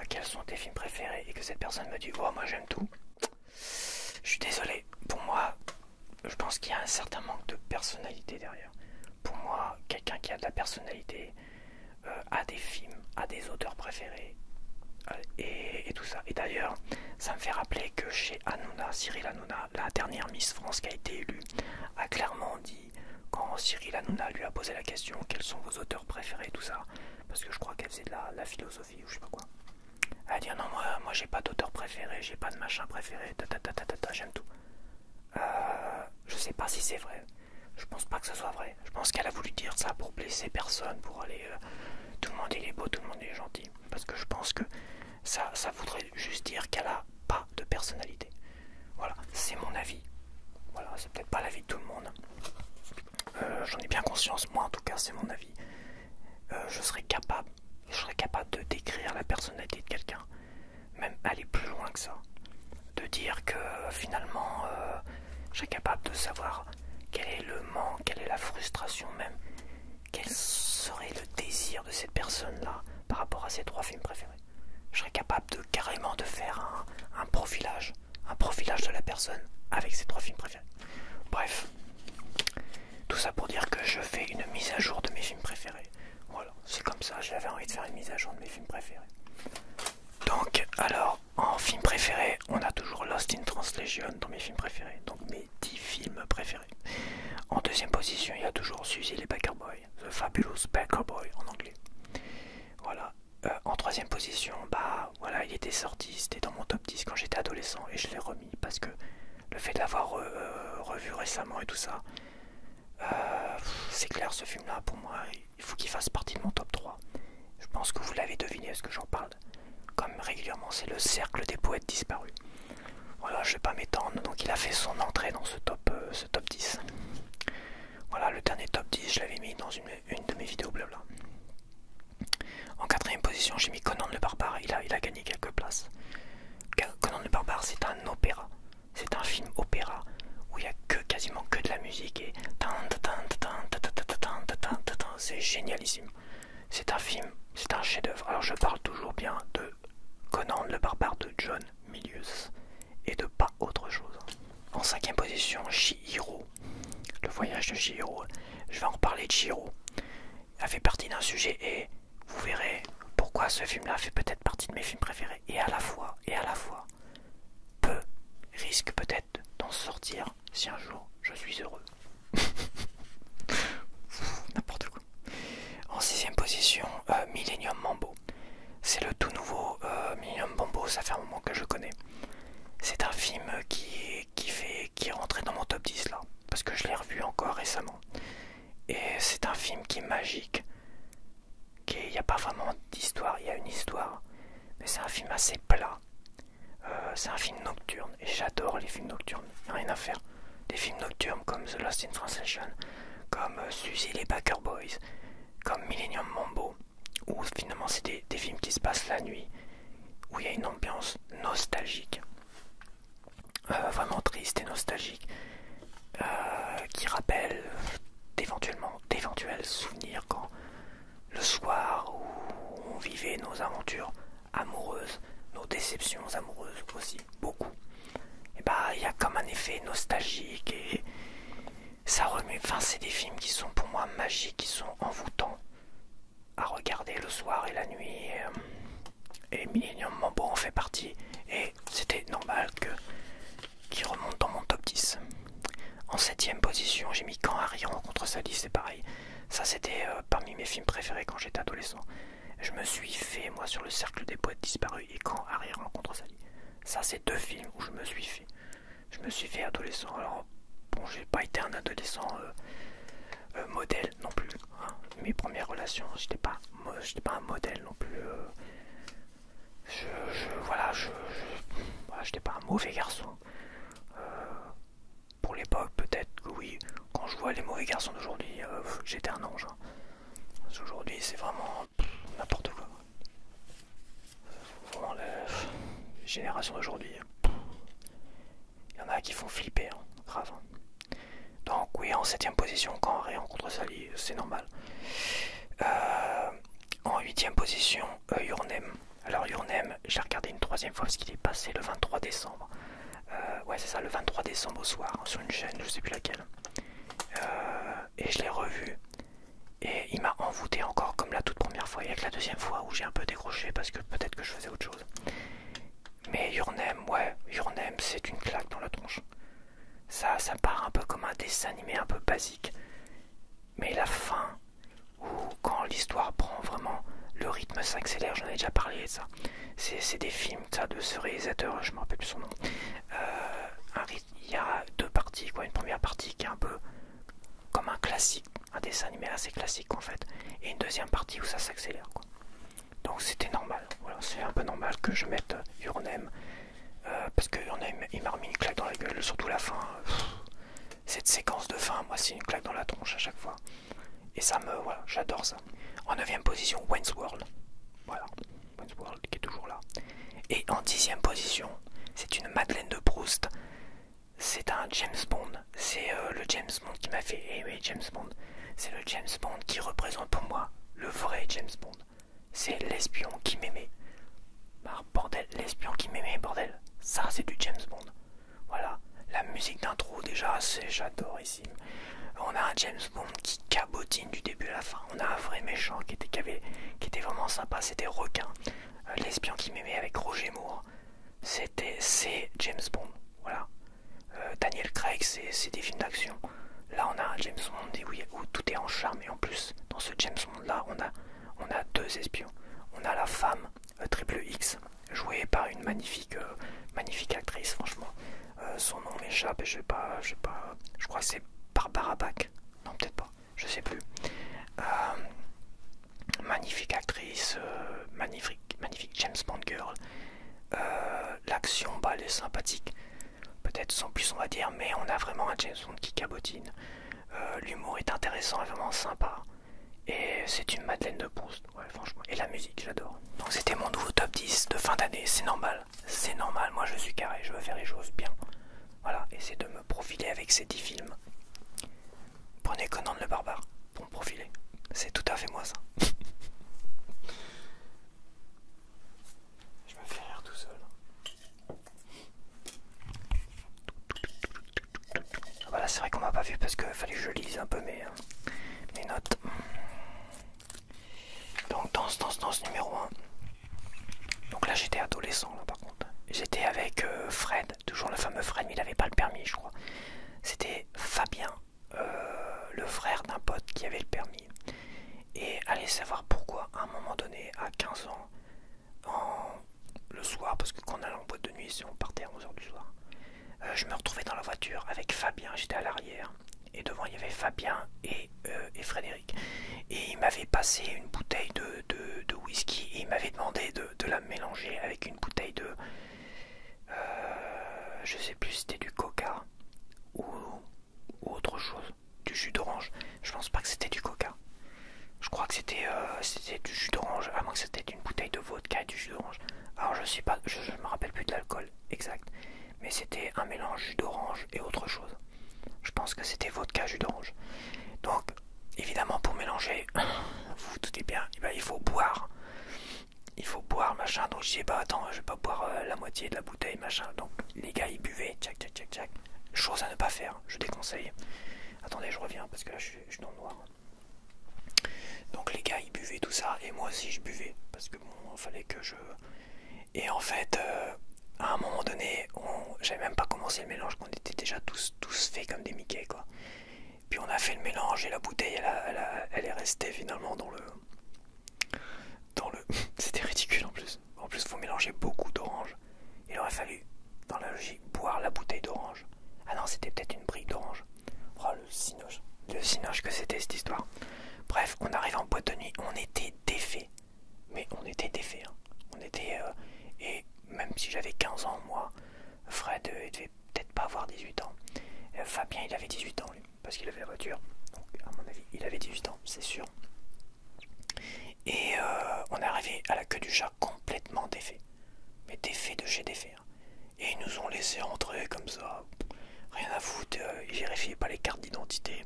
quels sont tes films préférés et que cette personne me dit oh moi j'aime tout, je suis désolé. Pour moi, je pense qu'il y a un certain manque de personnalité derrière. Pour moi, quelqu'un qui a de la personnalité a des films, a des auteurs préférés et tout ça. Et d'ailleurs, ça me fait rappeler que chez Hanouna, Cyril Hanouna, la dernière Miss France qui a été élue, a clairement dit, quand Cyril Hanouna lui a posé la question quels sont vos auteurs préférés, tout ça, parce que je crois qu'elle faisait de la philosophie ou je sais pas quoi. Elle a dit non, moi j'ai pas d'auteur préféré, j'ai pas de machin préféré, j'aime tout. Je sais pas si c'est vrai. Je pense pas que ce soit vrai. Je pense qu'elle a voulu dire ça pour blesser personne, pour aller tout le monde il est beau, tout le monde est gentil. Parce que je pense que ça voudrait juste dire qu'elle a pas de personnalité. Voilà, c'est mon avis. Voilà, c'est peut-être pas l'avis de tout le monde. J'en ai bien conscience, moi en tout cas c'est mon avis. Je serais capable de décrire la personnalité de quelqu'un, même aller plus loin que ça. De dire que finalement je serais capable de savoir quel est le manque, quelle est la frustration même, quel serait le désir de cette personne-là par rapport à ses trois films préférés. Je serais capable de carrément de faire un profilage de la personne avec ses trois films préférés. Bref, tout ça pour dire que je fais une mise à jour de mes films préférés. Voilà, c'est comme ça, j'avais envie de faire une mise à jour de mes films préférés. Donc, alors, en film préféré, on a toujours Lost in Translation dans mes films préférés, donc mes 10 films préférés. En deuxième position, il y a toujours Suzy les Baker Boys, The Fabulous Baker Boy en anglais. Voilà. En troisième position, bah voilà, il était sorti, c'était dans mon top 10 quand j'étais adolescent et je l'ai remis parce que le fait de l'avoir revu récemment et tout ça, c'est clair, ce film-là, pour moi, il faut qu'il fasse partie de mon top 3. Je pense que vous l'avez deviné, parce que j'en parle comme régulièrement, c'est le cercle des poètes disparus. Voilà, je vais pas m'étendre, donc il a fait son entrée dans ce top 10. Voilà, le dernier top 10, je l'avais mis dans une de mes vidéos blabla. En quatrième position, j'ai mis Conan le Barbare, il a gagné quelques places. Conan le Barbare, c'est un opéra. C'est un film opéra où il n'y a quasiment que de la musique et c'est génialissime. C'est un film, c'est un chef-d'œuvre. Alors je parle toujours bien de Conan le Barbare de John Milius et de pas autre chose. En cinquième position, Chihiro, le voyage de Chihiro. Je vais en reparler de Chihiro. Il fait partie d'un sujet et vous verrez pourquoi ce film-là fait peut-être partie de mes films préférés et à la fois risque peut-être d'en sortir si un jour je suis heureux. N'importe quoi. En sixième position, Millennium Mambo. C'est le tout nouveau Millennium Mambo, ça fait un moment que je connais. C'est un film qui est rentré dans mon top 10 là, parce que je l'ai revu encore récemment. Et c'est un film qui est magique. Il n'y a pas vraiment d'histoire, il y a une histoire, mais c'est un film assez plat. C'est un film nocturne et j'adore les films nocturnes, il n'y a rien à faire. Des films nocturnes comme The Lost in Translation, comme Suzy les Baker Boys, comme Millennium Mambo, où finalement c'est des films qui se passent la nuit, où il y a une ambiance nostalgique, vraiment triste et nostalgique, qui rappelle d'éventuels souvenirs quand le soir où on vivait nos aventures amoureuses déceptions amoureuses aussi, beaucoup. Et bah il y a comme un effet nostalgique et ça remue. Enfin, c'est des films qui sont pour moi magiques, qui sont envoûtants à regarder le soir et la nuit. Et Millennium Mambo en fait partie. Et c'était normal qu'il remonte dans mon top 10. En 7ème position, j'ai mis Quand Harry rencontre Sally, c'est pareil. Ça, c'était parmi mes films préférés quand j'étais adolescent. Je me suis fait, moi, sur le cercle des poètes disparus et Quand Harry rencontre Sally. Ça, c'est deux films où je me suis fait. Je me suis fait adolescent. Alors, bon, j'ai pas été un adolescent modèle non plus. Hein. Mes premières relations, j'étais pas un modèle non plus. Voilà, j'étais pas un mauvais garçon. Pour l'époque, peut-être que oui. Quand je vois les mauvais garçons d'aujourd'hui, j'étais un ange. Hein. Parce qu'aujourd'hui, c'est vraiment n'importe quoi. Vraiment, la génération d'aujourd'hui, il y en a qui font flipper, hein. Grave. Donc oui, en 7ème position, Quand Harry rencontre Sally, c'est normal. En 8ème position, Your Name. Alors Your Name, j'ai regardé une 3e fois parce qu'il est passé le 23 décembre. Ouais, c'est ça, le 23 décembre au soir, hein, sur une chaîne, je sais plus laquelle. Et je l'ai revu. Et il m'a envoûté encore comme la toute première fois. Il y a que la 2e fois où j'ai un peu décroché parce que peut-être que je faisais autre chose. Mais Your Name, ouais, Your Name, c'est une claque dans la tronche. Ça part un peu comme un dessin animé un peu basique. Mais la fin, où quand l'histoire prend vraiment, le rythme s'accélère, j'en ai déjà parlé de ça. C'est des films ça, de ce réalisateur, je me rappelle plus son nom. Il y a deux parties, quoi. Une première partie qui est un peu comme un classique, un dessin animé assez classique en fait. Et une deuxième partie où ça s'accélère, quoi. Donc c'était normal, voilà, c'est un peu normal que je mette Your Name. Parce que Your Name, il m'a remis une claque dans la gueule, surtout la fin. Cette séquence de fin, moi c'est une claque dans la tronche à chaque fois. Et ça me, voilà, j'adore ça. En 9ème position, Wayne's World. Voilà, Wayne's World qui est toujours là. Et en 10ème position, c'est une Madeleine de Proust. C'est un James Bond. C'est le James Bond qui m'a fait aimer James Bond. C'est le James Bond qui représente pour moi le vrai James Bond. C'est l'espion qui m'aimait. Bah, bordel, l'espion qui m'aimait, bordel. Ça, c'est du James Bond. Voilà. La musique d'intro, déjà, j'adore ici. On a un James Bond qui cabotine du début à la fin. On a un vrai méchant qui était vraiment sympa. C'était Requin. L'espion qui m'aimait avec Roger Moore. C'est James Bond. Voilà. Daniel Craig, c'est des films d'action. Là, on a un James Bond où tout est en charme. Et en plus, dans ce James Bond-là, on a deux espions. On a la femme, Triple X, jouée par une magnifique actrice, franchement. Son nom m'échappe et je crois que c'est Barbara Bach. Non, peut-être pas, je sais plus. Magnifique actrice, magnifique James Bond girl. L'action, bah, elle est sympathique. Peut-être sans plus, on va dire, mais on a vraiment un James Bond qui cabotine. L'humour est intéressant et vraiment sympa. Et c'est une Madeleine de Proust, ouais, franchement. Et la musique, j'adore. Donc c'était mon nouveau top 10 de fin d'année, c'est normal. C'est normal, moi je suis carré, je veux faire les choses bien. Voilà, et c'est de me profiler avec ces 10 films. Prenez Conan le barbare pour me profiler. C'est tout à fait moi ça. Je me fais rire tout seul. Voilà, c'est vrai qu'on m'a pas vu parce qu'il fallait que je lise un peu mes notes. Donc dans ce numéro 1. Donc là j'étais adolescent là par contre. J'étais avec Fred, toujours le fameux Fred, mais il avait pas le permis je crois. C'était Fabien, le frère d'un pote qui avait le permis. Et allez savoir pourquoi à un moment donné, à 15 ans, le soir, parce que quand on allait en boîte de nuit, si on partait à 11h du soir, je me retrouvais dans la voiture avec Fabien, j'étais à l'arrière. Et devant il y avait Fabien et Frédéric. Et il m'avait passé une bouteille de whisky et il m'avait demandé de la mélanger avec une bouteille de... je sais plus si c'était du coca ou autre chose. Du jus d'orange. Je pense pas que c'était du coca. Je crois que c'était du jus d'orange, à moins que c'était une bouteille de vodka et du jus d'orange. Alors je me rappelle plus de l'alcool exact. Mais c'était un mélange jus d'orange et autre chose. Je pense que c'était vodka jus d'orange. Donc évidemment pour mélanger, vous vous doutez bien, il faut boire. il faut boire machin. Donc je dis bah attends, je vais pas boire la moitié de la bouteille machin. Donc les gars ils buvaient, tchac tchac tchac tchac. Chose à ne pas faire, je déconseille. Attendez, je reviens parce que là je suis dans le noir. Donc les gars ils buvaient tout ça et moi aussi je buvais parce que bon, il fallait que je... Et en fait, à un moment donné, j'avais même pas commencé le mélange, on était déjà tous faits comme des Mickey quoi. Puis on a fait le mélange et la bouteille elle est restée finalement dans le... C'était ridicule en plus. En plus faut mélanger beaucoup d'orange. Il aurait fallu, dans la logique, boire la bouteille d'orange. Ah non, c'était peut-être une brique d'orange. Oh le cinoche. Le cinoche que c'était cette histoire. Bref, on arrive en boîte de nuit, on était défaits. Mais on était défaits. Hein. On était... et même si j'avais 15 ans, moi, Fred, il devait peut-être pas avoir 18 ans. Fabien, il avait 18 ans, lui, parce qu'il avait la voiture. Donc, à mon avis, il avait 18 ans, c'est sûr. Et on est arrivé à la queue du chat complètement défait. Mais défait de chez défait. Hein. Et ils nous ont laissé entrer comme ça. Rien à foutre, ils vérifiaient pas les cartes d'identité.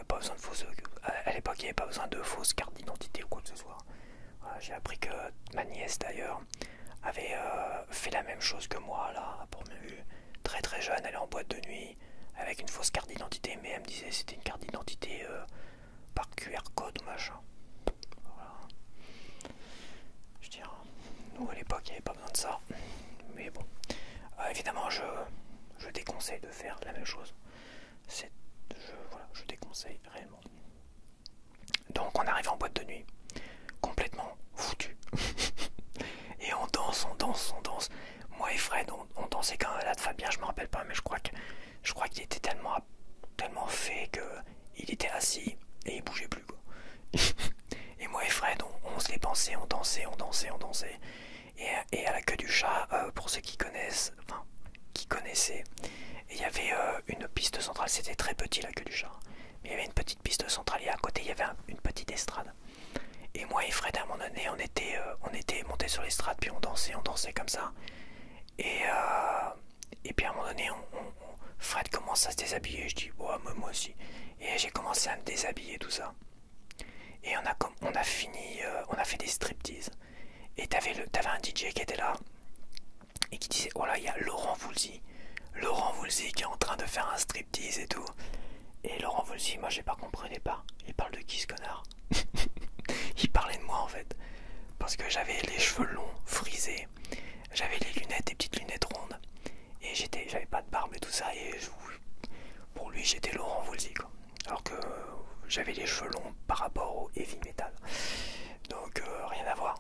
Pas besoin de fausses... À l'époque, il n'y avait pas besoin de fausses cartes d'identité ou quoi que ce soit. J'ai appris que ma nièce d'ailleurs avait fait la même chose que moi là, pour me vue. Très très jeune, elle est en boîte de nuit avec une fausse carte d'identité, mais elle me disait que c'était une carte d'identité par QR code ou machin. Voilà. Je veux dire, nous à l'époque il n'y avait pas besoin de ça. Mais bon, évidemment je déconseille de faire la même chose. Voilà, je déconseille réellement. Donc on arrive en boîte de nuit, complètement foutu. Et on danse, on danse, on danse. Moi et Fred, on dansait quand même là de Fabien, je me rappelle pas, mais je crois qu'il était tellement fait qu'il était assis et il bougeait plus quoi. Et moi et Fred, on se les pensait, on dansait, on dansait, on dansait. Et à la queue du chat, pour ceux qui connaissent, enfin, qui connaissaient, il y avait une piste centrale, c'était très petit la queue du chat. Mais il y avait une petite piste centrale et à côté il y avait une petite estrade. Et moi et Fred à un moment donné on était montés sur l'estrade puis on dansait comme ça. Et puis à un moment donné Fred commence à se déshabiller, je dis oh, moi aussi. Et j'ai commencé à me déshabiller tout ça. Et on a fini, on a fait des striptease. Et t'avais un DJ qui était là et qui disait oh là il y a Laurent Voulzy qui est en train de faire un striptease et tout. Et Laurent Voulzy, moi j'ai pas compris au départ. Il parle de qui ce connard? Il parlait de moi en fait. Parce que j'avais les cheveux longs, frisés. J'avais les lunettes, des petites lunettes rondes. Et j'avais pas de barbe et tout ça. Et pour lui j'étais Laurent Voulzy quoi. Alors que j'avais les cheveux longs par rapport au heavy metal. Donc rien à voir.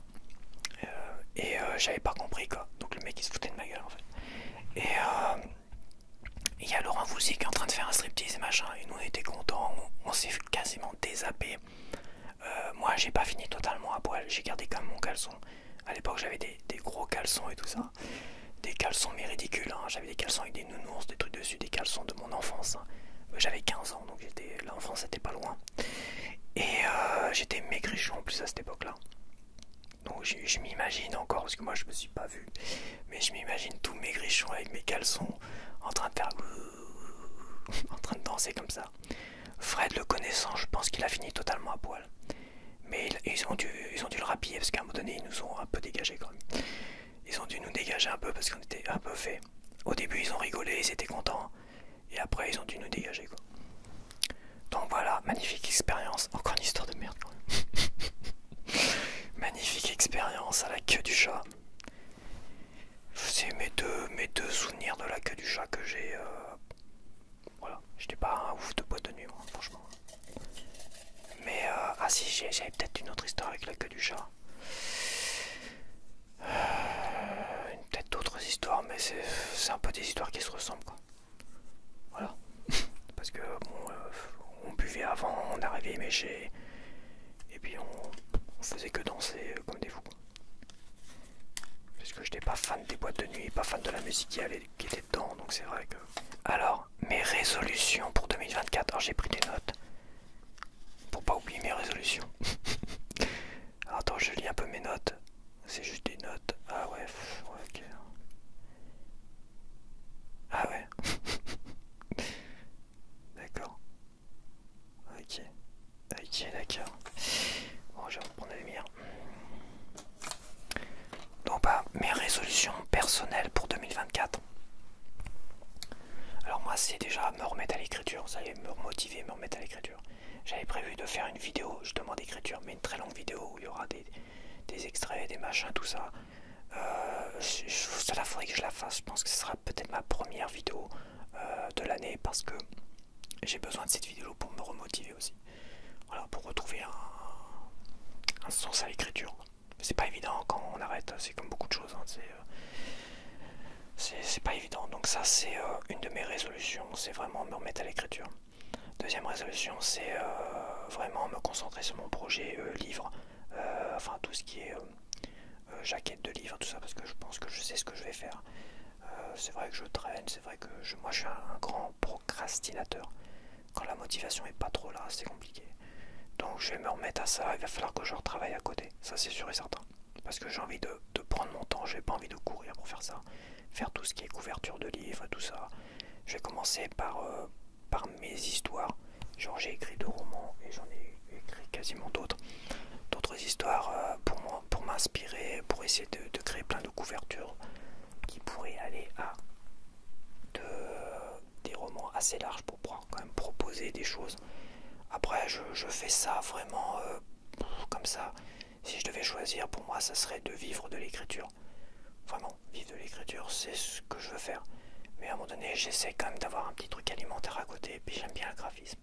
Et j'avais pas compris quoi. Donc le mec il se foutait de ma gueule en fait. Et il y a Laurent Voulzy qui est en train de faire un striptease et machin. Et nous on était contents. On s'est quasiment déshappé. Moi j'ai pas fini totalement à poil. J'ai gardé comme mon caleçon. À l'époque j'avais des gros caleçons et tout ça. Des caleçons mais ridicules. Hein. J'avais des caleçons avec des nounours, des trucs dessus. Des caleçons de mon enfance. Hein. J'avais 15 ans donc l'enfance était pas loin. Et j'étais maigrichon en plus à cette époque là. Donc je m'imagine encore, parce que moi je me suis pas vu, mais je m'imagine tout maigrichon avec mes caleçons en train de faire en train de danser comme ça. Fred le connaissant, je pense qu'il a fini totalement à poil. Mais ils ont dû le rhabiller parce qu'à un moment donné ils nous ont un peu dégagé quand même. Ils ont dû nous dégager un peu parce qu'on était un peu fait. Au début ils ont rigolé, ils étaient contents. Et après ils ont dû nous dégager quoi. Donc voilà, magnifique expérience. Encore une histoire de merde quand même. Magnifique expérience à la queue du chat. C'est mes deux souvenirs de la queue du chat que j'ai. Voilà, j'étais pas un ouf de boîte de nuit, moi, franchement. Mais ah si, j'avais peut-être une autre histoire avec la queue du chat. Peut-être d'autres histoires, mais c'est un peu des histoires qui se ressemblent quoi. Voilà. Parce que bon, on buvait avant, on arrivait éméché. Et puis on faisait que danser comme des fous. Parce que j'étais pas fan des boîtes de nuit, pas fan de la musique qui était dedans, donc c'est vrai que... Alors, mes résolutions pour 2024, alors j'ai pris des notes, pour pas oublier mes résolutions. Alors, attends, je lis un peu mes notes, c'est juste des notes, ah ouais, ok. Ah ouais. D'accord. Ok, d'accord. Bon, je vais reprendre la lumière. c'est déjà me remettre à l'écriture, ça allait me motiver, me remettre à l'écriture. J'avais prévu de faire une vidéo justement d'écriture, mais une très longue vidéo où il y aura des extraits, des machins, tout ça. Cela faudrait que je la fasse. Je pense que ce sera peut-être ma première vidéo de l'année parce que j'ai besoin de cette vidéo pour me remotiver aussi. Voilà, pour retrouver un sens à l'écriture. C'est pas évident quand on arrête, c'est comme beaucoup de choses. Hein, c'est pas évident. Donc ça c'est une de mes résolutions, c'est vraiment me remettre à l'écriture. Deuxième résolution, c'est vraiment me concentrer sur mon projet livre, enfin tout ce qui est jaquette de livre, tout ça, parce que je pense que je sais ce que je vais faire. C'est vrai que je traîne, c'est vrai que moi je suis un grand procrastinateur. Quand la motivation est pas trop là, c'est compliqué. Donc je vais me remettre à ça, il va falloir que je retravaille à côté, ça c'est sûr et certain. Parce que j'ai envie de prendre mon temps, j'ai pas envie de courir pour faire ça. Faire tout ce qui est couverture de livres, tout ça. Je vais commencer par mes histoires. Genre j'ai écrit 2 romans et j'en ai écrit quasiment d'autres histoires pour m'inspirer, pour essayer de créer plein de couvertures qui pourraient aller à des romans assez larges pour pouvoir quand même proposer des choses. Après je fais ça vraiment comme ça. Si je devais choisir, pour moi ça serait de vivre de l'écriture. Vraiment, vivre de l'écriture, c'est ce que je veux faire. Mais à un moment donné, j'essaie quand même d'avoir un petit truc alimentaire à côté. Et puis j'aime bien le graphisme.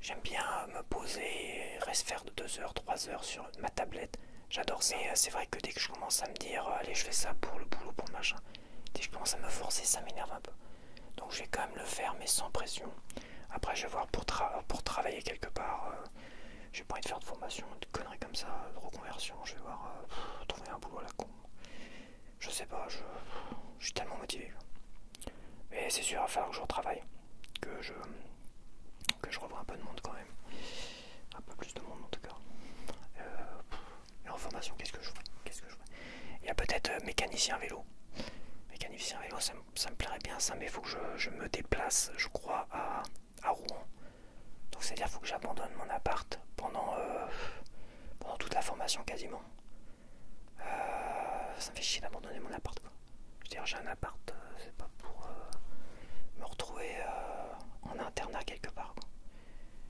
J'aime bien me poser et rester faire 2 heures, 3 heures sur ma tablette. J'adore ça. Mais c'est vrai que dès que je commence à me dire allez, je fais ça pour le boulot, pour le machin, dès que je commence à me forcer, ça m'énerve un peu. Donc je vais quand même le faire, mais sans pression. Après, je vais voir pour travailler quelque part. J'ai pas envie de faire de formation, de conneries comme ça, de reconversion. Je vais voir trouver un boulot à la con. Je sais pas, je suis tellement motivé. Mais c'est sûr, il va falloir que je retravaille. Que je revoie un peu de monde quand même. Un peu plus de monde en tout cas. Et en formation, qu'est-ce que je fais? Il y a peut-être mécanicien vélo. Mécanicien vélo, ça me plairait bien ça, mais il faut que je me déplace, je crois, à Rouen. Donc c'est-à-dire qu'il faut que j'abandonne mon appart pendant toute la formation quasiment. Ça me fait chier d'abandonner mon appart quoi. Je veux dire, j'ai un appart, c'est pas pour me retrouver en internat quelque part quoi.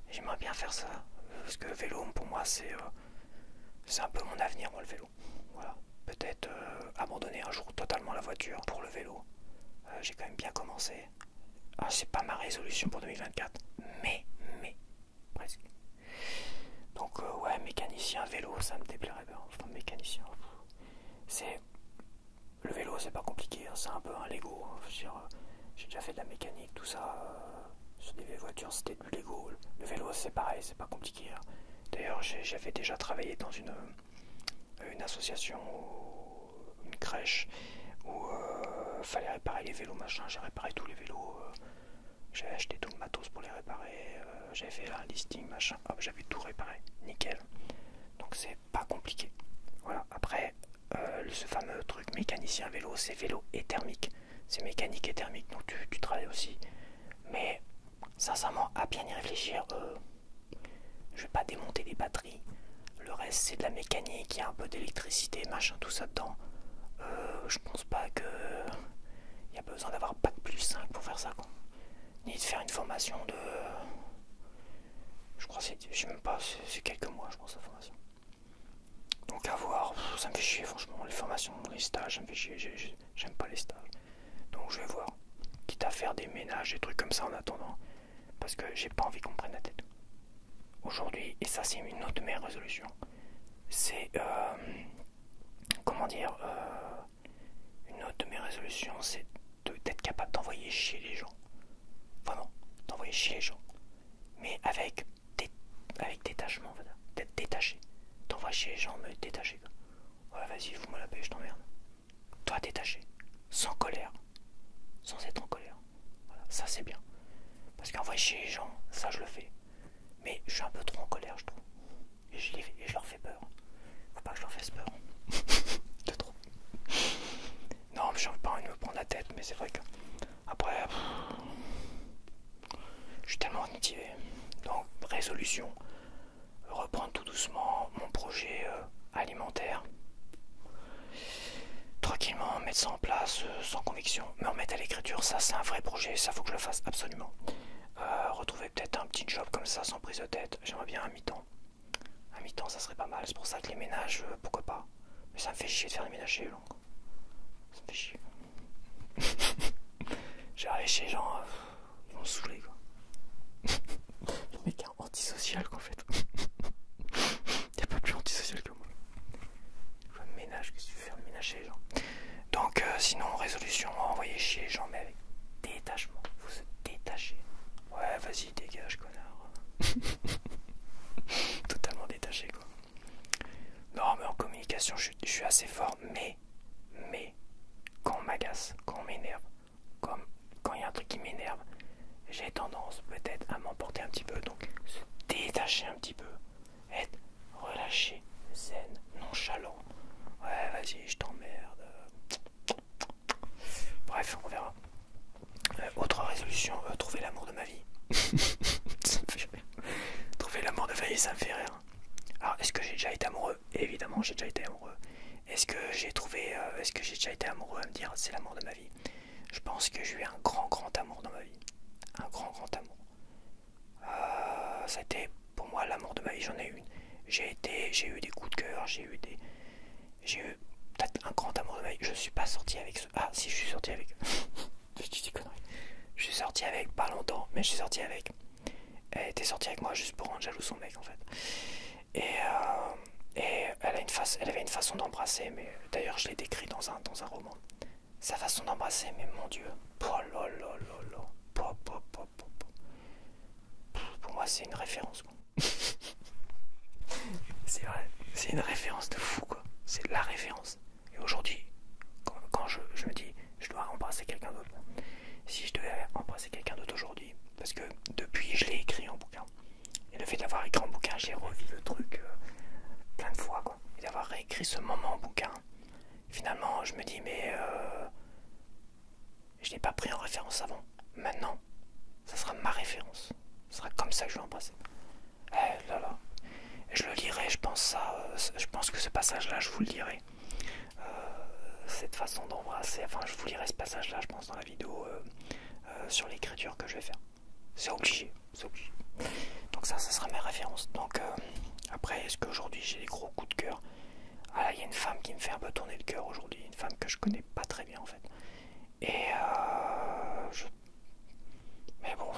Et j'aimerais bien faire ça, parce que le vélo pour moi c'est un peu mon avenir moi le vélo. Voilà. Peut-être abandonner un jour totalement la voiture pour le vélo. J'ai quand même bien commencé. Ah, c'est pas ma résolution pour 2024, mais presque. Donc ouais, mécanicien vélo, ça me déplairait bien. Enfin mécanicien, c'est le vélo, c'est pas compliqué, hein, c'est un peu un Lego. Hein. J'ai déjà fait de la mécanique, tout ça. Sur des vieilles voitures, c'était du Lego. Le vélo, c'est pareil, c'est pas compliqué. Hein. D'ailleurs, j'avais déjà travaillé dans une association, une crèche, où fallait réparer les vélos, machin. J'ai réparé tous les vélos. J'avais acheté tout le matos pour les réparer. J'avais fait un listing, machin. Hop, j'avais tout réparé. Nickel. Donc c'est pas compliqué. Voilà. Après, ce fameux truc mécanicien vélo, c'est vélo et thermique. C'est mécanique et thermique, donc tu travailles aussi. Mais sincèrement, à bien y réfléchir, je vais pas démonter les batteries. Le reste, c'est de la mécanique, il y a un peu d'électricité, machin, tout ça dedans. Je pense pas que il y a besoin d'avoir bac plus 5 pour faire ça, quoi. Ni de faire une formation de... Je crois que je sais même pas, c'est quelques mois, je pense, la formation. Donc à voir, ça me fait chier, franchement, les formations, les stages, ça me fait chier, j'aime pas les stages. Donc je vais voir, quitte à faire des ménages, des trucs comme ça en attendant, parce que j'ai pas envie qu'on me prenne la tête. Aujourd'hui, et ça c'est une autre de mes résolutions, c'est, comment dire, une autre de mes résolutions, c'est d'être capable d'envoyer chier les gens. Vraiment, d'envoyer chier les gens. Mais avec détachement, d'être détaché. T'envoies chier les gens, mais détaché. Ouais, vas-y, fous-moi la paix, je t'emmerde. Toi, détaché. Sans colère. Sans être en colère. Voilà, ça c'est bien. Parce qu'envoyer chier les gens, ça je le fais. Mais je suis un peu trop en colère, je trouve. Et je leur fais peur. Faut pas que je leur fasse peur. De trop. Non, mais j'ai pas envie de me prendre la tête, mais c'est vrai que... Après... Je suis tellement motivé. Donc, résolution. Reprendre tout doucement mon projet alimentaire. Tranquillement, mettre ça en place sans conviction. Me remettre à l'écriture, ça c'est un vrai projet, ça faut que je le fasse absolument. Retrouver peut-être un petit job comme ça sans prise de tête, j'aimerais bien un mi-temps. Un mi-temps ça serait pas mal, c'est pour ça que les ménages, pourquoi pas. Mais ça me fait chier de faire les ménages chez les gens. Ça me fait chier. J'arrive chez les gens, ils vont me saouler quoi. Le mec est antisocial quoi en fait. Y'a pas plus antisocial que moi. Le ménage, qu'est-ce que tu fais faire le ménage chez les gens? Donc sinon résolution, envoyer chier les gens mais avec détachement. Faut se détacher. Ouais vas-y dégage connard. Totalement détaché quoi. Non mais en communication je suis assez fort mais quand on m'agace, quand on m'énerve, comme quand il y a un truc qui m'énerve, j'ai tendance peut-être à m'emporter un petit peu, donc se détacher un petit peu, être relâché, zen, nonchalant. Ouais vas-y je t'emmerde. Bref on verra. Autre résolution, trouver l'amour de ma vie. Ça me fait rire. Trouver l'amour de ma vie ça me fait rire. Alors est-ce que j'ai déjà été amoureux? Évidemment j'ai déjà été amoureux. Est-ce que j'ai déjà été amoureux à me dire c'est l'amour de ma vie? Je pense que j'ai eu un grand amour dans ma vie. Un grand amour. Ça a été pour moi l'amour de ma vie, j'en ai eu une. J'ai eu des coups de cœur, j'ai eu peut-être un grand amour de ma vie. Je suis pas sorti avec ce. Ah si je suis sorti avec. Je dis des conneries. Je suis sorti avec pas longtemps, mais je suis sorti avec. Elle était sortie avec moi juste pour rendre jaloux son mec en fait. Et elle avait une façon d'embrasser, mais d'ailleurs je l'ai décrit dans un roman. Sa façon d'embrasser, mais mon Dieu. Oh là là là là. Pour moi c'est une référence quoi. C'est vrai, c'est une référence de fou quoi. C'est la référence. Et aujourd'hui, quand je me dis je dois embrasser quelqu'un d'autre, si je devais embrasser quelqu'un d'autre aujourd'hui, parce que depuis je l'ai écrit en bouquin, et le fait d'avoir écrit en bouquin, j'ai revu le truc plein de fois quoi. Et d'avoir réécrit ce moment en bouquin, finalement je me dis mais je l'ai pas pris en référence avant. Maintenant, ça sera ma référence. Ce sera comme ça que je vais embrasser. Eh là là. Je le lirai, je pense que ce passage-là, je vous le lirai. Cette façon d'embrasser, enfin je vous lirai ce passage-là, je pense, dans la vidéo sur l'écriture que je vais faire. C'est obligé, c'est obligé. Donc ça sera mes références. Donc après, est-ce qu'aujourd'hui j'ai des gros coups de cœur? Ah là, il y a une femme qui me fait un peu tourner le cœur aujourd'hui, une femme que je connais pas très bien en fait. Et mais bon,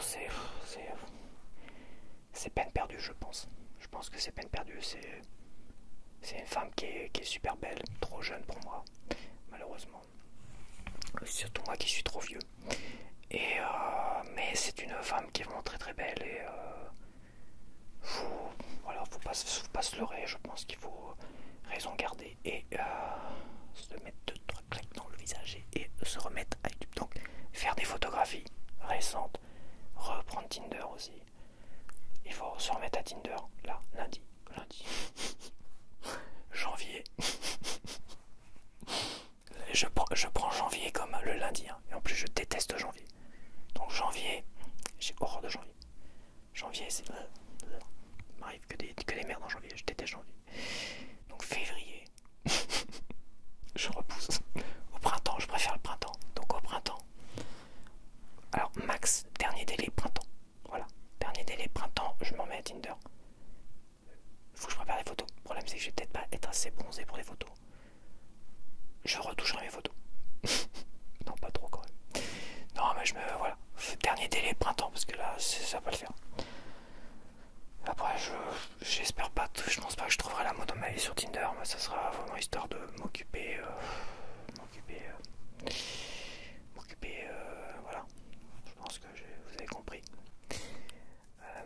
c'est peine perdue, je pense. Je pense que c'est peine perdue. C'est une femme qui est super belle, trop jeune pour moi, malheureusement. Surtout moi qui suis trop vieux. Et mais c'est une femme qui est vraiment très belle et voilà, faut pas se leurrer. Je pense qu'il faut raison garder et se mettre 2-3 claques dans le visage et se remettre à YouTube. Donc faire des photographies récentes, reprendre Tinder aussi. Il faut se remettre à Tinder là, lundi. Janvier. Je prends janvier comme le lundi hein. Et en plus je déteste janvier. Donc janvier, j'ai horreur de janvier. Janvier c'est... Il m'arrive que des merdes en janvier, je déteste janvier. Donc février, je repousse. Au printemps, je préfère le printemps. Donc au printemps. Alors max, dernier délai printemps. Voilà, dernier délai printemps, je m'en mets à Tinder. Faut que je prépare les photos. Le problème c'est que je vais peut-être pas être assez bronzé pour les photos. Je retoucherai mes photos. Non, pas trop quand même. Non, mais voilà. Dernier délai printemps, parce que là, ça va pas le faire. Après, j'espère pas, je pense pas que je trouverai l'amour dans ma vie sur Tinder, mais ça sera vraiment histoire de m'occuper. Voilà. Je pense que vous avez compris.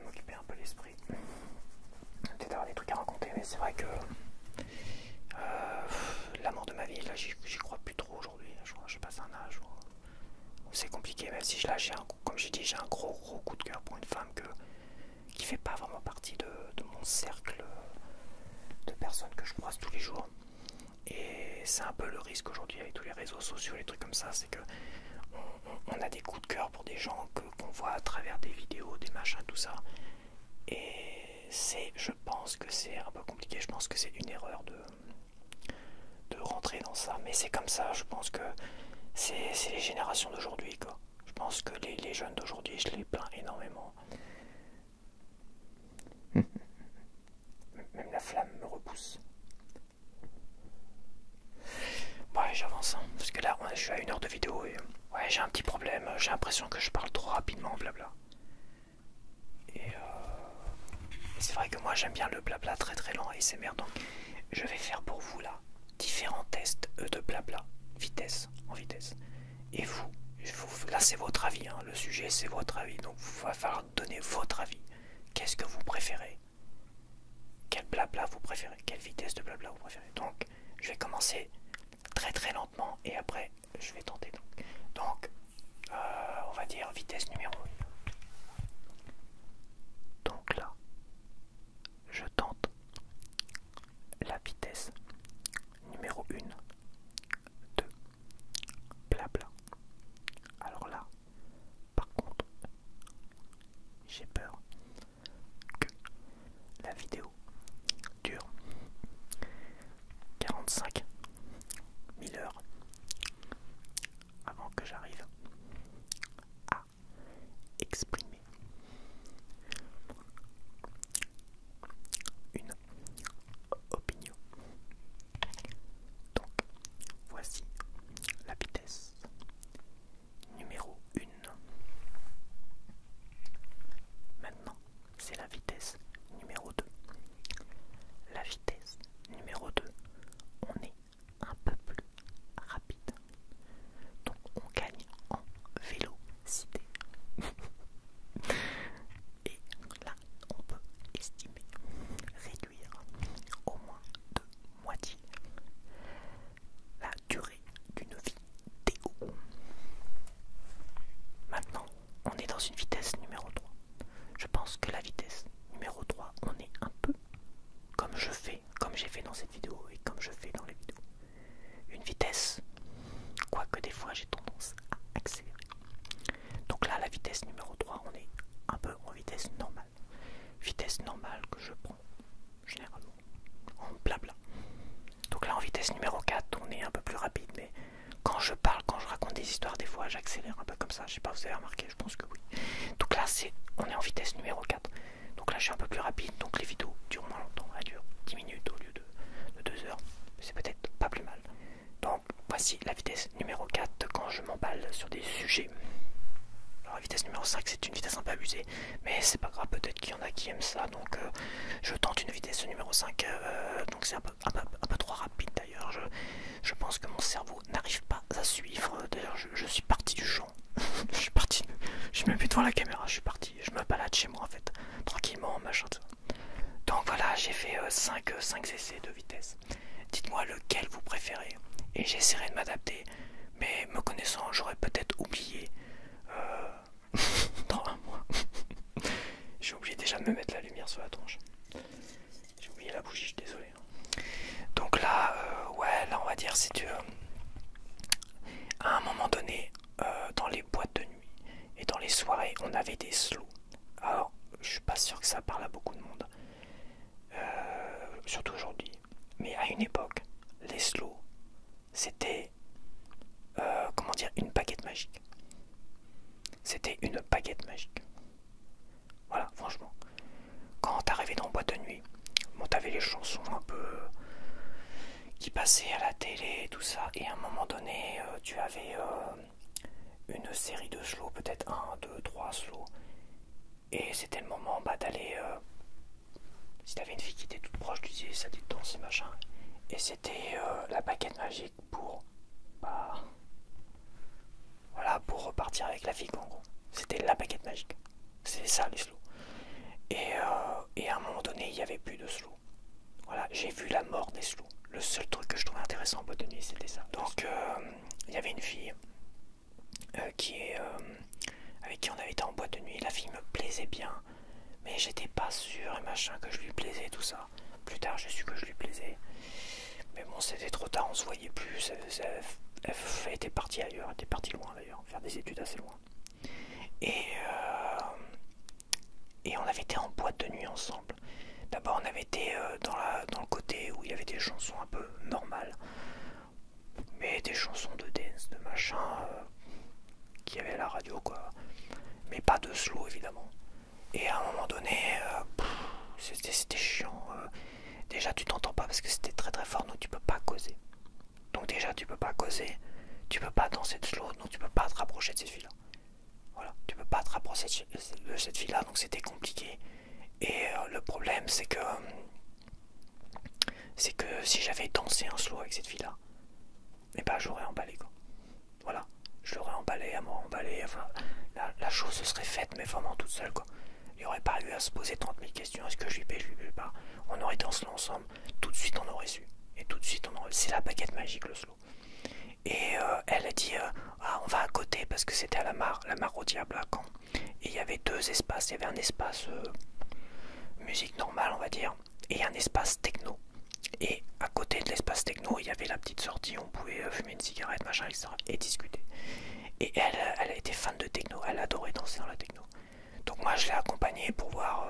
M'occuper un peu l'esprit. Peut-être avoir des trucs à raconter, mais c'est vrai que l'amour de ma vie, là, j'y crois plus trop aujourd'hui. Je passe un âge où c'est compliqué, même si là, comme j'ai dit, j'ai un gros coup de cœur pour une femme qui fait pas vraiment partie de mon cercle de personnes que je croise tous les jours. Et c'est un peu le risque aujourd'hui avec tous les réseaux sociaux, les trucs comme ça, c'est que on a des coups de cœur pour des gens qu'on voit à travers des vidéos, des machins, tout ça. Et je pense que c'est un peu compliqué. Je pense que c'est une erreur de rentrer dans ça, mais c'est comme ça, je pense que c'est les générations d'aujourd'hui, quoi. Je pense que les jeunes d'aujourd'hui, je les plains énormément. Même la flamme me repousse. Ouais, j'avance, hein, parce que là, je suis à 1 heure de vidéo et ouais, j'ai un petit problème. J'ai l'impression que je parle trop rapidement, blabla. Et c'est vrai que moi, j'aime bien le blabla très très lent et c'est merde. Donc, je vais faire pour vous là différents tests de blabla, en vitesse. Et vous, là, c'est votre avis, hein, le sujet, c'est votre avis. Donc, il va falloir donner votre avis. Qu'est-ce que vous préférez? Quel blabla vous préférez? Quelle vitesse de blabla vous préférez? Donc, je vais commencer très très lentement et après je vais tenter. Donc on va dire vitesse numéro 1. Donc là, je tente la vitesse numéro 1 de blabla. Alors là, par contre, j'ai peur que la vidéo dure 45 000 heures avant que j'arrive à exprimer une opinion. Donc, voici la vitesse numéro 1. Maintenant, c'est la vitesse numéro 2. La vitesse numéro 2, on est un peu plus rapide. Donc on gagne en vélocité. Et là, on peut estimer réduire au moins de moitié la durée d'une vidéo. Maintenant, on est dans une vitesse numéro 3. Je pense que la vitesse numéro 3, on est un peu comme j'ai fait dans cette vidéo et comme je fais dans les vidéos. Une vitesse, quoique des fois j'ai tendance à accélérer. Donc là, la vitesse numéro 3, on est un peu en vitesse normale. Vitesse normale que je prends généralement en blabla. Donc là, en vitesse numéro 4, on est un peu plus rapide, mais quand je parle, quand je raconte des histoires, des fois j'accélère un peu comme ça. Je sais pas, vous avez remarqué, je pense que oui. Donc là, on est en vitesse numéro 4. Donc là, je suis un peu plus rapide, donc les vidéos durent moins longtemps. Elles durent 10 minutes au lieu de 2 heures. C'est peut-être pas plus mal. Donc voici la vitesse numéro 4 quand je m'emballe sur des sujets. Alors la vitesse numéro 5, c'est une vitesse un peu abusée, mais c'est pas grave, peut-être qu'il y en a qui aiment ça, donc je tente une vitesse numéro 5, donc c'est un peu trop rapide d'ailleurs. Je pense que mon cerveau n'arrive pas à suivre. D'ailleurs, je suis parti du champ. Je suis parti, je suis même plus devant la caméra, je suis parti, je me balade chez moi en fait, tranquillement, machin. Donc voilà, j'ai fait 5 essais de vitesse. Dites-moi lequel vous préférez et j'essaierai de m'adapter, mais me connaissant, j'aurais peut-être oublié dans 1 mois. J'ai oublié déjà de me mettre la lumière sur la tronche. J'ai oublié la bougie, je suis désolé. Donc là, ouais, là on va dire c'est à un moment donné, dans les boîtes de nuit et dans les soirées, on avait des slows. Alors, je suis pas sûr que ça parle à beaucoup de monde, surtout aujourd'hui. Mais à une époque, les slows, c'était, comment dire, une baguette magique. C'était une baguette magique. Voilà, franchement. Quand t'arrivais dans boîte de nuit, bon, t'avais les chansons un peu qui passaient à la télé et tout ça, et à un moment donné, tu avais une série de slows, peut-être 1, 2, 3 slows, et c'était le moment d'aller, si t'avais une fille qui était toute proche, tu disais ça dit de danser machin, et c'était la baguette magique pour, voilà, pour repartir avec la fille, en gros. C'était la baguette magique. C'est ça les slows. Et à un moment donné, il n'y avait plus de slow. Voilà, j'ai vu la mort des slows. Le seul truc que je trouvais intéressant en boîte de nuit, c'était ça. Donc, il y avait une fille avec qui on avait été en boîte de nuit. La fille me plaisait bien, mais j'étais pas sûr et machin que je lui plaisais, tout ça. Plus tard, j'ai su que je lui plaisais. Mais bon, c'était trop tard, on se voyait plus. Elle était partie ailleurs, elle était partie loin d'ailleurs, faire des études assez loin. Et on avait été en boîte de nuit ensemble. D'abord on avait été dans le côté où il y avait des chansons un peu normales. avait des chansons de dance, de machin, qui avait à la radio quoi, mais pas de slow évidemment. Et à un moment donné, c'était chiant. Déjà tu t'entends pas parce que c'était très très fort, donc tu peux pas causer. Donc déjà tu peux pas causer, tu peux pas danser de slow, donc tu peux pas te rapprocher de cette fille là. Voilà, tu peux pas te rapprocher de cette fille là, donc c'était compliqué. Et le problème c'est que si j'avais dansé un slow avec cette fille là, et bah j'aurais emballé quoi. Voilà, je l'aurais emballé, à m'en emballer, enfin la chose se serait faite mais vraiment toute seule quoi. Il n'y aurait pas eu à se poser 30 000 questions, est-ce que je lui paie, je lui paie pas. On aurait dansé ensemble, tout de suite on aurait su. Et tout de suite on aurait... C'est la baguette magique le slow. Et elle a dit ah, on va à côté parce que c'était à la mare au diable à Caen. Et il y avait deux espaces, il y avait un espace musique normale on va dire, et un espace techno. Et à côté de l'espace techno, il y avait la petite sortie où on pouvait fumer une cigarette, machin, etc. et discuter. Et elle a été fan de techno, elle adorait danser dans la techno. Donc moi je l'ai accompagnée pour voir,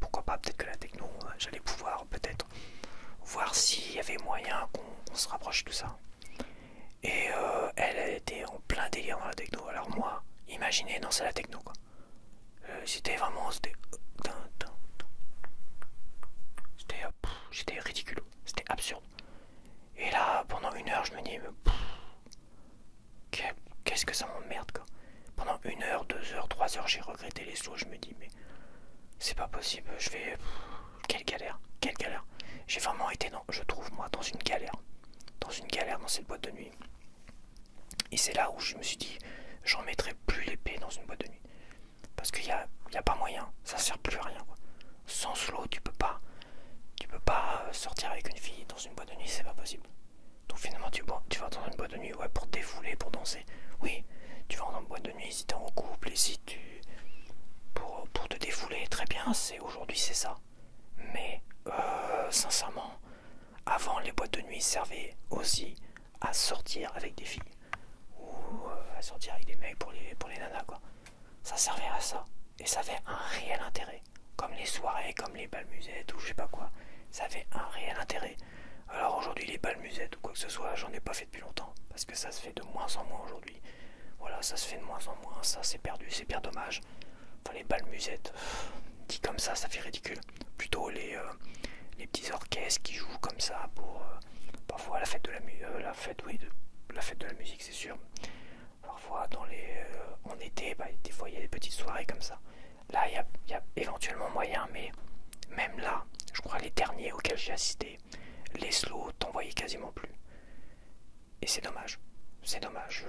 pourquoi pas, peut-être que la techno, j'allais pouvoir peut-être voir s'il y avait moyen qu'on se rapproche de tout ça. Et elle était en plein délire dans la techno. Alors moi, imaginez danser la techno quoi. C'était vraiment... J'étais ridicule, c'était absurde. Et là, pendant une heure, je me dis, qu'est-ce que ça m'emmerde quoi. Pendant 1 heure, 2 heures, 3 heures, j'ai regretté les slows. Je me dis, mais c'est pas possible, je vais... Quelle galère, quelle galère. J'ai vraiment été, je trouve moi, dans une galère dans cette boîte de nuit. Et c'est là où je me suis dit, j'en mettrai plus l'épée dans une boîte de nuit. Parce qu'il y a pas moyen, ça sert plus à rien quoi. Sans slow, tu peux pas sortir avec une fille dans une boîte de nuit, c'est pas possible. Donc finalement tu vas dans une boîte de nuit, ouais, pour te défouler, pour danser. Oui, tu vas dans une boîte de nuit si t'es en couple et si tu... Pour te défouler, très bien, aujourd'hui c'est ça. Mais sincèrement, avant les boîtes de nuit servaient aussi à sortir avec des filles. Ou à sortir avec des mecs pour les nanas quoi. Ça servait à ça. Et ça avait un réel intérêt. Comme les soirées, comme les bals musettes ou je sais pas quoi. Ça avait un réel intérêt. Alors aujourd'hui les bals musettes ou quoi que ce soit, j'en ai pas fait depuis longtemps. Parce que ça se fait de moins en moins aujourd'hui. Voilà, ça se fait de moins en moins, ça c'est perdu, c'est bien dommage. Enfin les bals musettes, dit comme ça fait ridicule. Plutôt les petits orchestres qui jouent comme ça pour parfois la fête de la fête de la musique c'est sûr. Parfois en été, des fois il y a des petites soirées comme ça. Là il y a éventuellement moyen, mais même là, je crois les derniers auxquels j'ai assisté, les slows t'en voyaient quasiment plus. Et c'est dommage. C'est dommage.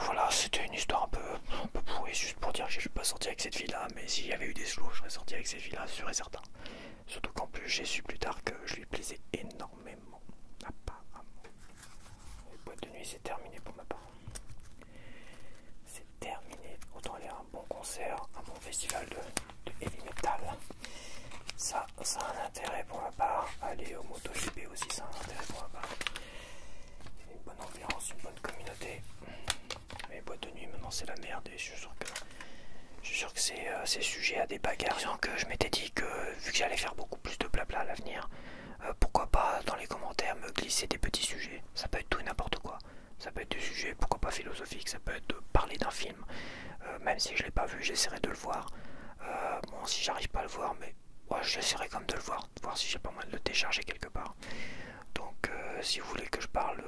Voilà, c'était une histoire un peu pourrie, juste pour dire que je suis pas sorti avec cette fille là, mais s'il y avait eu des slows, je serais sorti avec cette fille là, sûr et certain. Surtout qu'en plus j'ai su plus tard que je lui plaisais énormément. Apparemment. Les boîtes de nuit c'est terminé pour ma part. C'est terminé. Autant aller à un bon concert, un bon festival de heavy metal. Ça a un intérêt pour ma part. Aller au MotoGP aussi, ça a un intérêt pour ma part. Une bonne ambiance, une bonne communauté. Mais boîte de nuit maintenant c'est la merde et je suis sûr que c'est sujet à des bagarres. Disant que je m'étais dit que vu que j'allais faire beaucoup plus de blabla à l'avenir, pourquoi pas dans les commentaires me glisser des petits sujets. Ça peut être tout et n'importe quoi. Ça peut être des sujets, pourquoi pas philosophiques, ça peut être de parler d'un film. Même si je l'ai pas vu, j'essaierai de le voir. Bon, si j'arrive pas à le voir, mais ouais, j'essaierai comme de le voir si j'ai pas moyen de le télécharger quelque part. Donc si vous voulez que je parle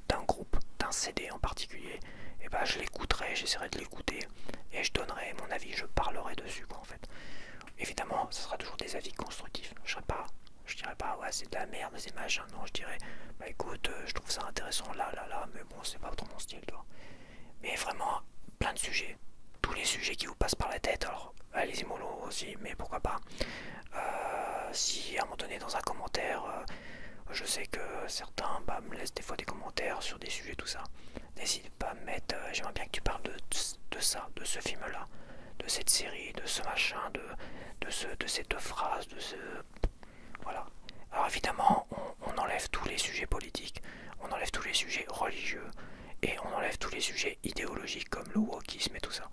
d'un groupe, d'un CD en particulier, et ben je l'écouterai, j'essaierai de l'écouter et je donnerai mon avis, je parlerai dessus quoi en fait. Évidemment, ce sera toujours des avis constructifs. Je dirais pas ouais c'est de la merde, c'est machin. Non, je dirais bah écoute, je trouve ça intéressant là, mais bon c'est pas trop mon style toi. Mais vraiment plein de sujets, tous les sujets qui vous passent par la tête. Alors allez-y mollo aussi, mais pourquoi pas. Si à un moment donné dans un commentaire, je sais que certains me laissent des fois des commentaires sur des sujets tout ça. N'hésite pas à me mettre, j'aimerais bien que tu parles de ça, de ce film là, de cette série, de ce machin, de ces deux phrases, voilà. Alors évidemment on enlève tous les sujets politiques, on enlève tous les sujets religieux et on enlève tous les sujets idéologiques comme le wokisme et tout ça.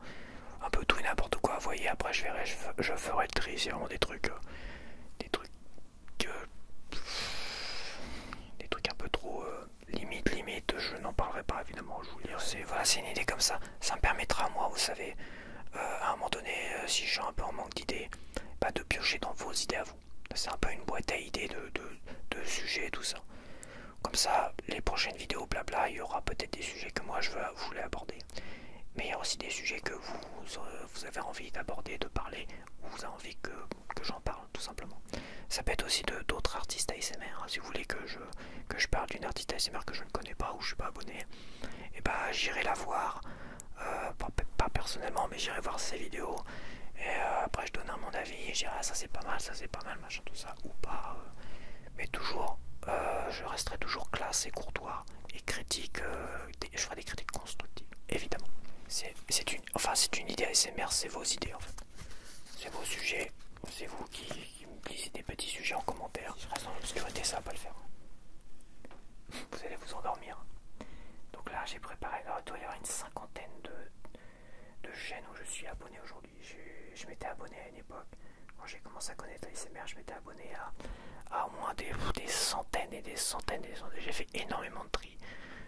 Un peu tout et n'importe quoi, vous voyez, après je ferai le tri, c'est vraiment des trucs dirai pas évidemment, je vous le dirai. Voilà, c'est une idée comme ça. Ça me permettra moi, vous savez, à un moment donné, si je suis un peu en manque d'idées, bah, de piocher dans vos idées à vous. C'est un peu une boîte à idées de sujets et tout ça. Comme ça, les prochaines vidéos blabla, il y aura peut-être des sujets que moi je voulais aborder. Mais il y a aussi des sujets que vous avez envie d'aborder, de parler, ou vous avez envie que j'en parle, tout simplement. Ça peut être aussi d'autres artistes ASMR, hein. Si vous voulez que je parle d'une artiste ASMR que je ne connais pas ou je ne suis pas abonné, et bah j'irai la voir, pas personnellement, mais j'irai voir ses vidéos, et après je donnerai mon avis, et je dirai ah, ça c'est pas mal, machin, tout ça, ou pas. Mais toujours, je resterai toujours classe et courtois, et critique, je ferai des critiques constructives, évidemment. C'est une idée ASMR, c'est vos idées en fait. C'est vos sujets, c'est vous qui me glissez des petits sujets en commentaire. Si je reste dans l'obscurité, ça va pas le faire. Vous allez vous endormir. Donc là, j'ai préparé, alors il doit y avoir une cinquantaine de chaînes où je suis abonné aujourd'hui. Je m'étais abonné à une époque, quand j'ai commencé à connaître l'ASMR, je m'étais abonné à au moins des centaines et des centaines. J'ai fait énormément de tri.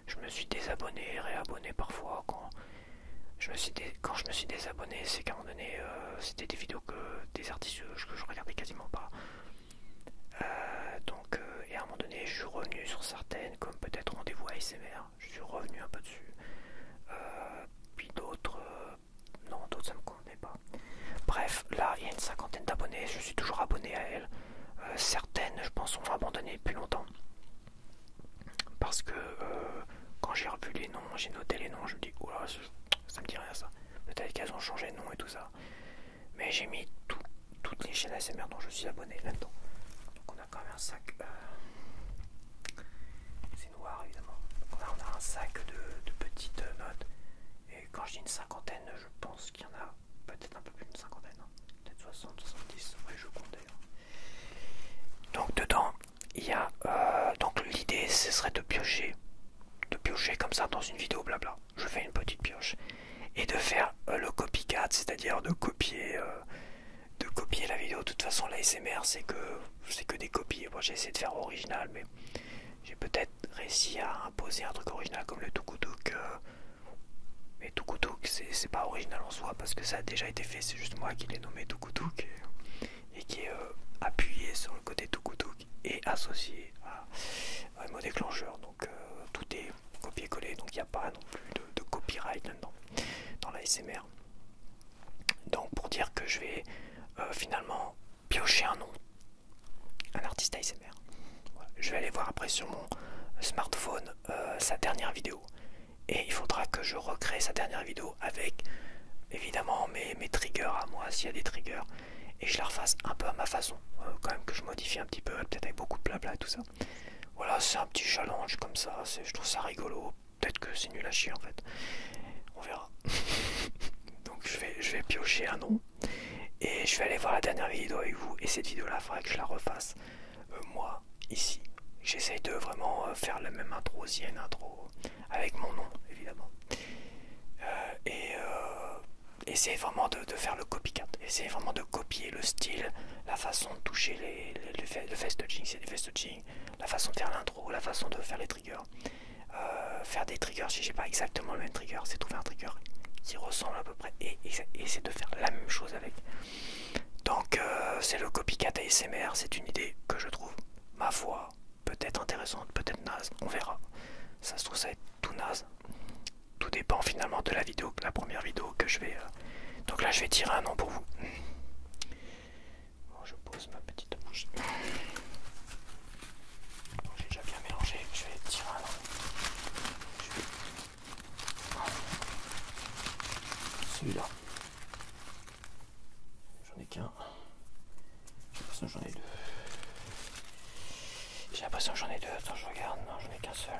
Je me suis désabonné, réabonné parfois quand je me suis désabonné, c'est qu'à un moment donné, c'était des vidéos des artistes que je regardais quasiment pas. Et à un moment donné, je suis revenu sur certaines, comme peut-être Rendez-vous ASMR, je suis revenu un peu dessus. Puis d'autres, non, d'autres ça me convenait pas. Bref, là, il y a une cinquantaine d'abonnés, je suis toujours abonné à elles. Certaines, je pense, ont abandonné depuis longtemps. Parce que quand j'ai revu les noms, j'ai noté les noms, je me dis, oh là, ça me dit rien ça. Peut-être qu'elles ont changé de nom et tout ça. Mais j'ai mis toutes les chaînes ASMR dont je suis abonné là-dedans. Donc on a quand même un sac. C'est noir évidemment. Donc là on a un sac de petites notes. Et quand je dis une cinquantaine, je pense qu'il y en a peut-être un peu plus d'une cinquantaine. Hein. Peut-être 60, 70, ouais, je compte d'ailleurs. Donc dedans, il y a. Donc l'idée ce serait de piocher comme ça dans une vidéo blabla. Je fais une petite pioche. Et de faire le copycat, c'est-à-dire de copier la vidéo. De toute façon, l'ASMR, c'est que des copies. Moi, j'ai essayé de faire original, mais j'ai peut-être réussi à imposer un truc original comme le Tukoutouk. Mais Tukoutouk, c'est pas original en soi parce que ça a déjà été fait. C'est juste moi qui l'ai nommé Tukoutouk et qui est appuyé sur le côté Tukoutouk et associé à un mot déclencheur. Donc tout est copié-collé. Donc il n'y a pas non plus de copyright là-dedans. Dans l'ASMR. Donc pour dire que je vais finalement piocher un nom, un artiste ASMR. Voilà. Je vais aller voir après sur mon smartphone sa dernière vidéo. Et il faudra que je recrée sa dernière vidéo avec évidemment mes triggers à moi, s'il y a des triggers. Et je la refasse un peu à ma façon. Quand même que je modifie un petit peu, peut-être avec beaucoup de blabla et tout ça. Voilà, c'est un petit challenge comme ça. Je trouve ça rigolo. Peut-être que c'est nul à chier en fait. On verra. Donc je vais piocher un nom et je vais aller voir la dernière vidéo avec vous. Et cette vidéo là, il faudrait que je la refasse moi ici. J'essaye de vraiment faire la même intro aussi, une intro avec mon nom évidemment. Essayer vraiment de faire le copycat. Essayer vraiment de copier le style, la façon de toucher le face touching, c'est des face touching, la façon de faire l'intro, la façon de faire les triggers. Faire des triggers si j'ai pas exactement le même trigger, c'est trouver un trigger qui ressemble à peu près et essayer de faire la même chose avec. Donc c'est le copycat ASMR, c'est une idée que je trouve, ma foi, peut-être intéressante, peut-être naze, on verra. Ça se trouve ça va être tout naze. Tout dépend finalement de la vidéo, la première vidéo que je vais. Donc là je vais tirer un nom pour vous. Bon, je pose ma petite bouche. J'ai déjà bien mélangé, je vais tirer un nom. Celui-là. J'en ai qu'un. J'ai l'impression que j'en ai deux. J'ai l'impression que j'en ai deux. Attends, je regarde. Non, j'en ai qu'un seul.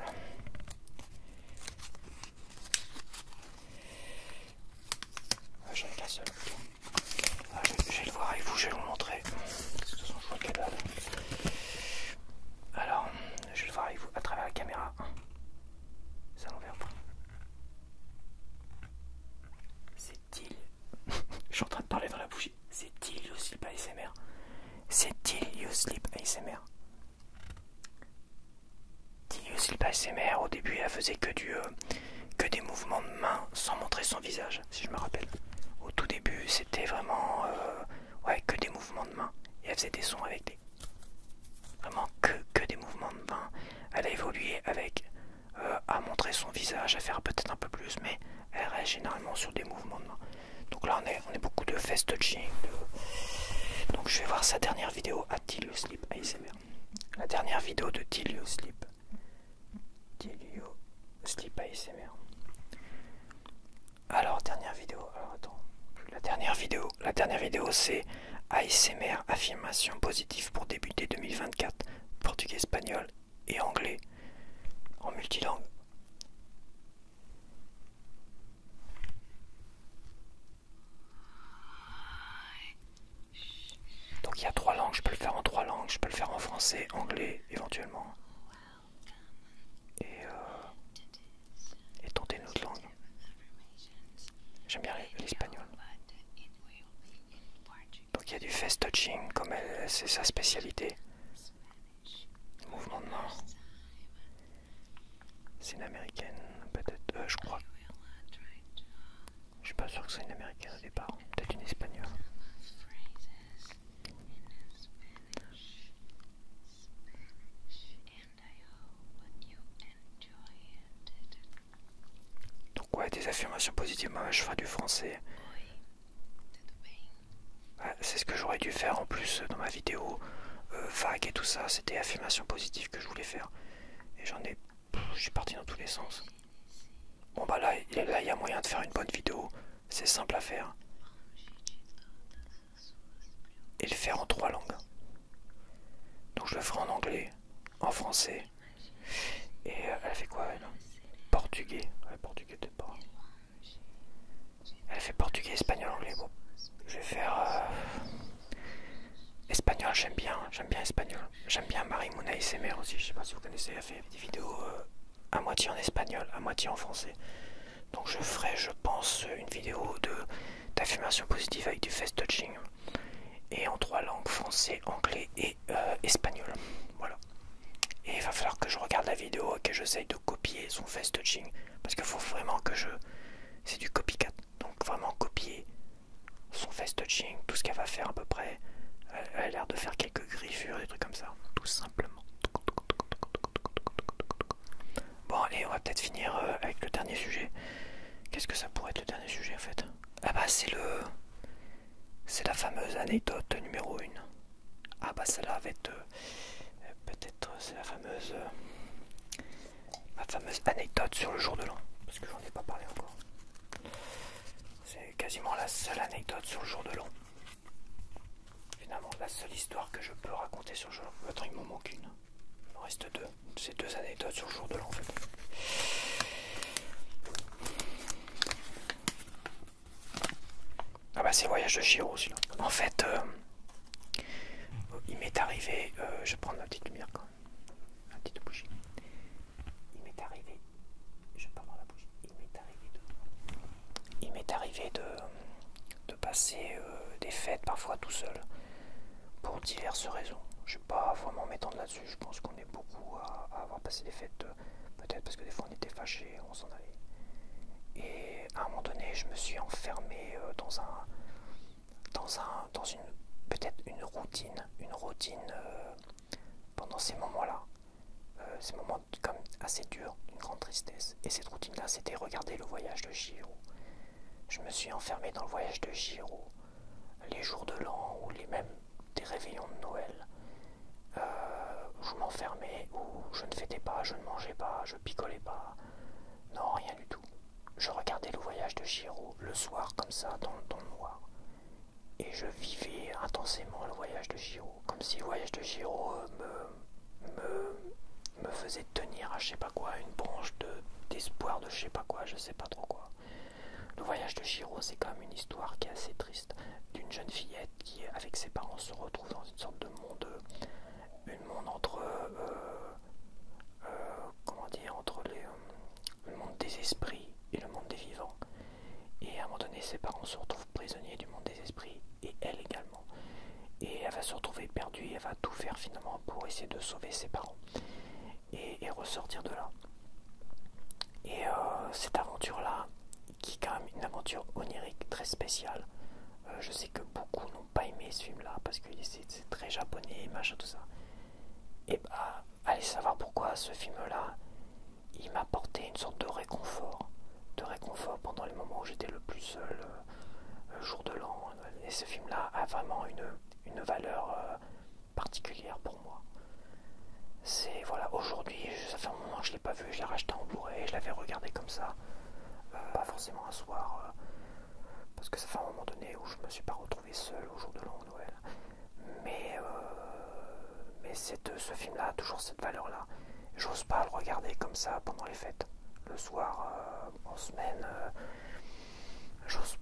Ouais, j'en ai qu'un seul. Ah, je vais le voir avec vous, je vais vous montrer. De toute façon, je vois que dalle. Alors, je vais le voir avec vous à travers la caméra. C'est à l'envers. C'est-il. Je suis en train de parler dans la bougie. C'est-il You Sleep ASMR? C'est-il You Sleep ASMR? You Sleep ASMR, au début il y faisait que des mouvements de main sans montrer son visage, si je me rappelle. Au tout début, c'était vraiment ouais, que des mouvements de main. Et elle faisait des sons avec des... Vraiment que des mouvements de main. Elle a évolué avec à montrer son visage, à faire peut-être un peu plus, mais elle reste généralement sur des mouvements de main. Donc là, on est beaucoup de face touching. Donc je vais voir sa dernière vidéo à Till You Sleep ASMR. La dernière vidéo de Till You Sleep. Till You Sleep ASMR. Alors, dernière vidéo. Alors, attends. La dernière vidéo, c'est ASMR, affirmation positive pour débuter 2024. Portugais, espagnol et anglais. En multilangue. Donc il y a 3 langues, je peux le faire en 3 langues, je peux le faire en français, anglais éventuellement. Et tenter une autre langue. J'aime bien l'espagnol. Donc il y a du face touching, comme c'est sa spécialité. Mouvement de main. C'est une américaine, peut-être, je crois. Je suis pas sûr que c'est une américaine au départ, peut-être une espagnole. Donc ouais, des affirmations positives, moi je ferai du français. Ouais, c'est ce que j'aurais dû faire en plus dans ma vidéo vague et tout ça, c'était affirmations positives que je voulais faire. Et je suis parti dans tous les sens. Bon bah là il y a moyen de faire une bonne vidéo, c'est simple à faire. Et le faire en 3 langues. Donc je le ferai en anglais, en français. Et elle fait quoi elle? Portugais. Ouais, portugais peut-être pas. Elle fait portugais, espagnol, anglais. Bon, je vais faire espagnol, j'aime bien espagnol. J'aime bien Marimouna ASMR aussi, je sais pas si vous connaissez, elle fait des vidéos à moitié en espagnol, à moitié en français. Donc je ferai, je pense, une vidéo d'affirmation positive avec du face touching. Et en 3 langues, français, anglais et espagnol. Voilà. Et il va falloir que je regarde la vidéo et que j'essaye de copier son face touching. Parce qu'il faut vraiment que c'est du copycat. Donc vraiment copier son face touching, tout ce qu'elle va faire à peu près. Elle a l'air de faire quelques griffures, des trucs comme ça. Tout simplement. Bon allez, on va peut-être finir avec le dernier sujet. Qu'est-ce que ça pourrait être le dernier sujet en fait? Ah bah c'est la fameuse anecdote numéro 1. Ah bah celle-là va être peut-être c'est ma fameuse anecdote sur le jour de l'an. Parce que j'en ai pas parlé encore. C'est quasiment la seule anecdote sur le jour de l'an. Finalement, la seule histoire que je peux raconter sur le jour de l'an. Attends, il m'en manque une. Il m'en reste 2. C'est 2 anecdotes sur le jour de l'an en fait. Ah bah c'est le voyage de Chihiro celui-là. En fait, il m'est arrivé, je vais prendre ma petite lumière quand même, ma petite bougie. Il m'est arrivé, je vais pas prendre la bougie, il m'est arrivé de passer des fêtes parfois tout seul, pour diverses raisons. Je ne vais pas vraiment m'étendre là-dessus, je pense qu'on est beaucoup à avoir passé des fêtes, peut-être parce que des fois on était fâchés, on s'en allait. Et à un moment donné, je me suis enfermé dans une peut-être une routine pendant ces moments-là, ces moments comme assez durs, d'une grande tristesse. Et cette routine-là, c'était regarder le voyage de Chihiro. Je me suis enfermé dans le voyage de Chihiro, les jours de l'an ou les mêmes des réveillons de Noël. Je m'enfermais où je ne fêtais pas, je ne mangeais pas, je picolais pas, non rien du tout. Je regardais le voyage de Chihiro le soir comme ça dans le noir. Et je vivais intensément le voyage de Chihiro, comme si le voyage de Chihiro me faisait tenir à je sais pas quoi, une branche d'espoir de je sais pas quoi, je sais pas trop quoi. Le voyage de Chihiro, c'est quand même une histoire qui est assez triste, d'une jeune fillette qui, avec ses parents, se retrouve dans une sorte de monde, entre, comment dire, entre le monde des esprits et le monde des vivants. Et à un moment donné, ses parents se retrouvent prisonniers du monde des esprits, et elle également. Et elle va se retrouver perdue, et elle va tout faire finalement pour essayer de sauver ses parents et ressortir de là. cette aventure-là, qui est quand même une aventure onirique très spéciale. Je sais que beaucoup n'ont pas aimé ce film-là parce que c'est très japonais, machin, tout ça. Et bah, allez savoir pourquoi ce film-là, il m'a apporté une sorte de réconfort pendant les moments où j'étais le plus seul, jour de l'an. Et ce film-là a vraiment une valeur particulière pour moi. C'est, voilà, aujourd'hui, ça fait un moment que je l'ai pas vu, je l'ai racheté en Blu-ray, je l'avais regardé comme ça, pas forcément un soir, parce que ça fait un moment donné où je me suis pas retrouvé seul au jour de l'an, Noël. Mais ce film-là a toujours cette valeur-là. J'ose pas le regarder comme ça pendant les fêtes, le soir, en semaine, j'ose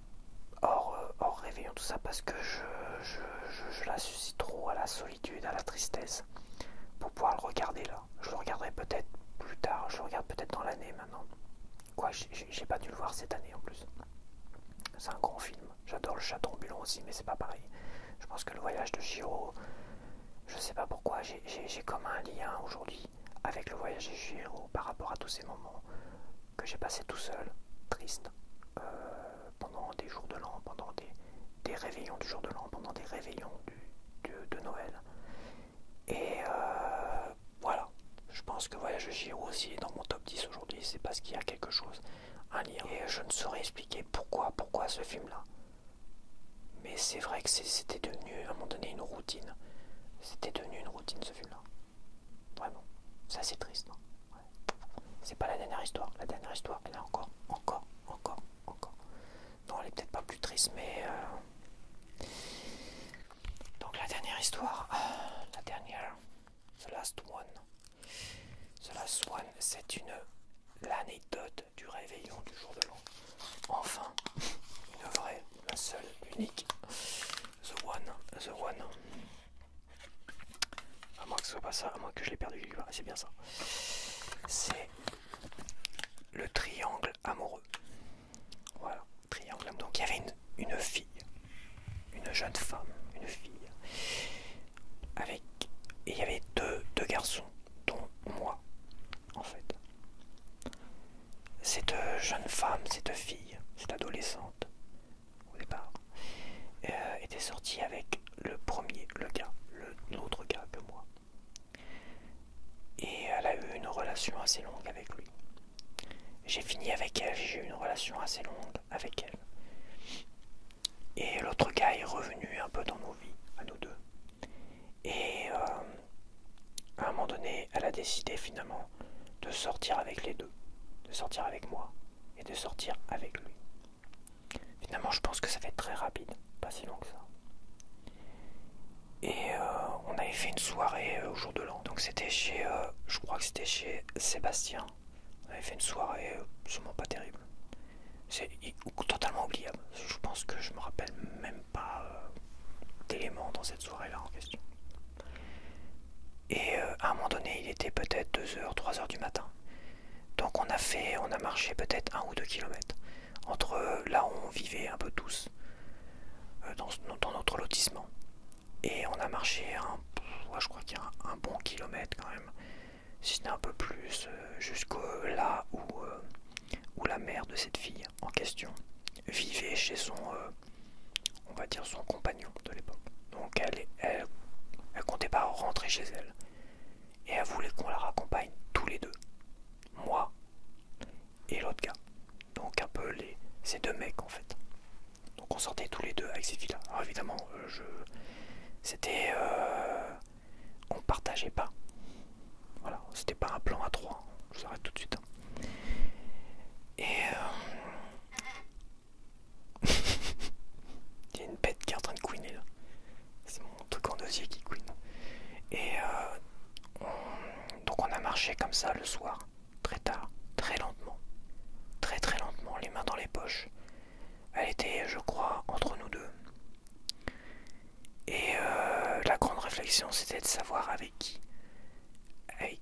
hors réveillon, tout ça, parce que je l'associe trop à la solitude, à la tristesse, pour pouvoir le regarder là. Je le regarderai peut-être plus tard, je le regarde peut-être dans l'année maintenant. Quoi, j'ai pas dû le voir cette année en plus. C'est un grand film. J'adore le Chaton ambulant aussi, mais c'est pas pareil. Je pense que le voyage de Chihiro, je sais pas pourquoi, j'ai comme un lien aujourd'hui avec le voyage de Chihiro par rapport à tous ces moments que j'ai passés tout seul, triste, pendant des jours de l'an, pendant des réveillons du jour de l'an, pendant des réveillons de Noël. Et voilà, je pense que Voyage de Chihiro aussi est dans mon top 10 aujourd'hui, c'est parce qu'il y a quelque chose, un lien. Et je ne saurais expliquer pourquoi ce film-là. Mais c'est vrai que c'était devenu à un moment donné une routine. C'était devenu une routine ce film-là. Vraiment. C'est assez triste. Hein, ouais. C'est pas la dernière histoire. La dernière histoire, elle est encore. Non, elle est peut-être pas plus triste, mais... Donc la dernière histoire, la dernière, The Last One. The Last One, c'est l'anecdote du réveillon du jour de l'an. Enfin, une vraie, la seule, unique. The One. À moins que ce soit pas ça, à moins que je l'ai perdu quelque part, c'est bien ça. C'est le triangle amoureux. Voilà, triangle amoureux. Donc il y avait une fille, une jeune femme, une fille, et il y avait deux garçons, dont moi, en fait. Cette jeune femme, cette fille, cette adolescente, au départ, était sortie avec le premier, l'autre gars que moi. Et elle a eu une relation assez longue avec lui. J'ai fini avec elle, j'ai eu une relation assez longue avec elle. Et l'autre gars est revenu un peu dans nos vies, à nous deux. Et à un moment donné, elle a décidé finalement de sortir avec les deux. De sortir avec moi et de sortir avec lui. Finalement, je pense que ça va être très rapide, pas si long que ça. Et on avait fait une soirée au jour de l'an. Donc c'était chez, je crois que c'était chez Sébastien. On avait fait une soirée sûrement pas terrible. C'est totalement oubliable. Je pense que je me rappelle même pas d'éléments dans cette soirée-là en question. Et à un moment donné, il était peut-être 2h, 3h du matin. Donc on a marché peut-être 1 ou 2 kilomètres entre là où on vivait un peu tous, dans notre lotissement. Et on a marché je crois qu'il y a un bon kilomètre quand même, si ce n'est un peu plus, jusqu'au là où la mère de cette fille en question vivait chez son, on va dire son compagnon de l'époque. Donc elle comptait pas rentrer chez elle. Et elle voulait qu'on la raccompagne tous les deux. Moi et l'autre gars. Donc un peu ces deux mecs en fait. Donc on sortait tous les deux avec ces filles-là. Alors évidemment, c'était... on partageait pas. Voilà, c'était pas un plan à trois. Je vous arrête tout de suite. Et... il y a une bête qui est en train de couiner là. C'est mon truc en osier qui couine. Et donc on a marché comme ça le soir, très tard, très lentement, très lentement, les mains dans les poches. Elle était, je crois, entre nous deux. Et la grande réflexion, c'était de savoir avec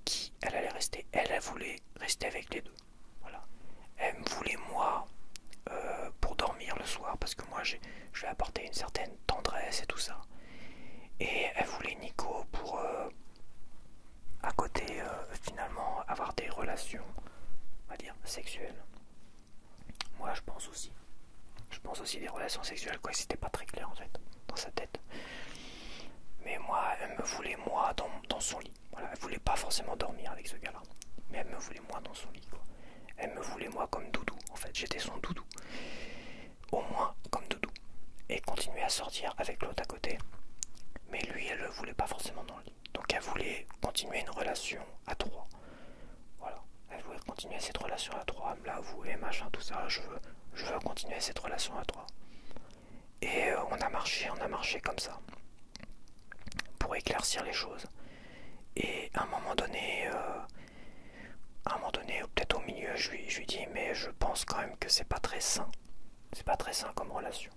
qui elle allait rester. Elle voulait rester avec les deux. Voilà. Elle me voulait moi pour dormir le soir, parce que moi je lui ai apporté une certaine tendresse et tout ça. Et elle voulait Nico pour à côté finalement avoir des relations, on va dire, sexuelles moi je pense aussi. Je pense aussi des relations sexuelles, quoi, c'était pas très clair en fait, dans sa tête. Mais moi, elle me voulait moi dans son lit. Voilà, elle voulait pas forcément dormir avec ce gars-là. Mais elle me voulait moi dans son lit, quoi. Elle me voulait moi comme doudou, en fait, j'étais son doudou. Au moins comme doudou. Et continuer à sortir avec l'autre à côté. Mais lui, elle le voulait pas forcément dans le lit. Donc elle voulait continuer une relation à trois. Voilà. Elle voulait continuer cette relation à trois, me l'avouer, machin, tout ça. Je veux continuer cette relation à trois. Et on a marché comme ça. Pour éclaircir les choses. Et à un moment donné, ou peut-être au milieu, je lui dis, mais je pense quand même que c'est pas très sain. C'est pas très sain comme relation.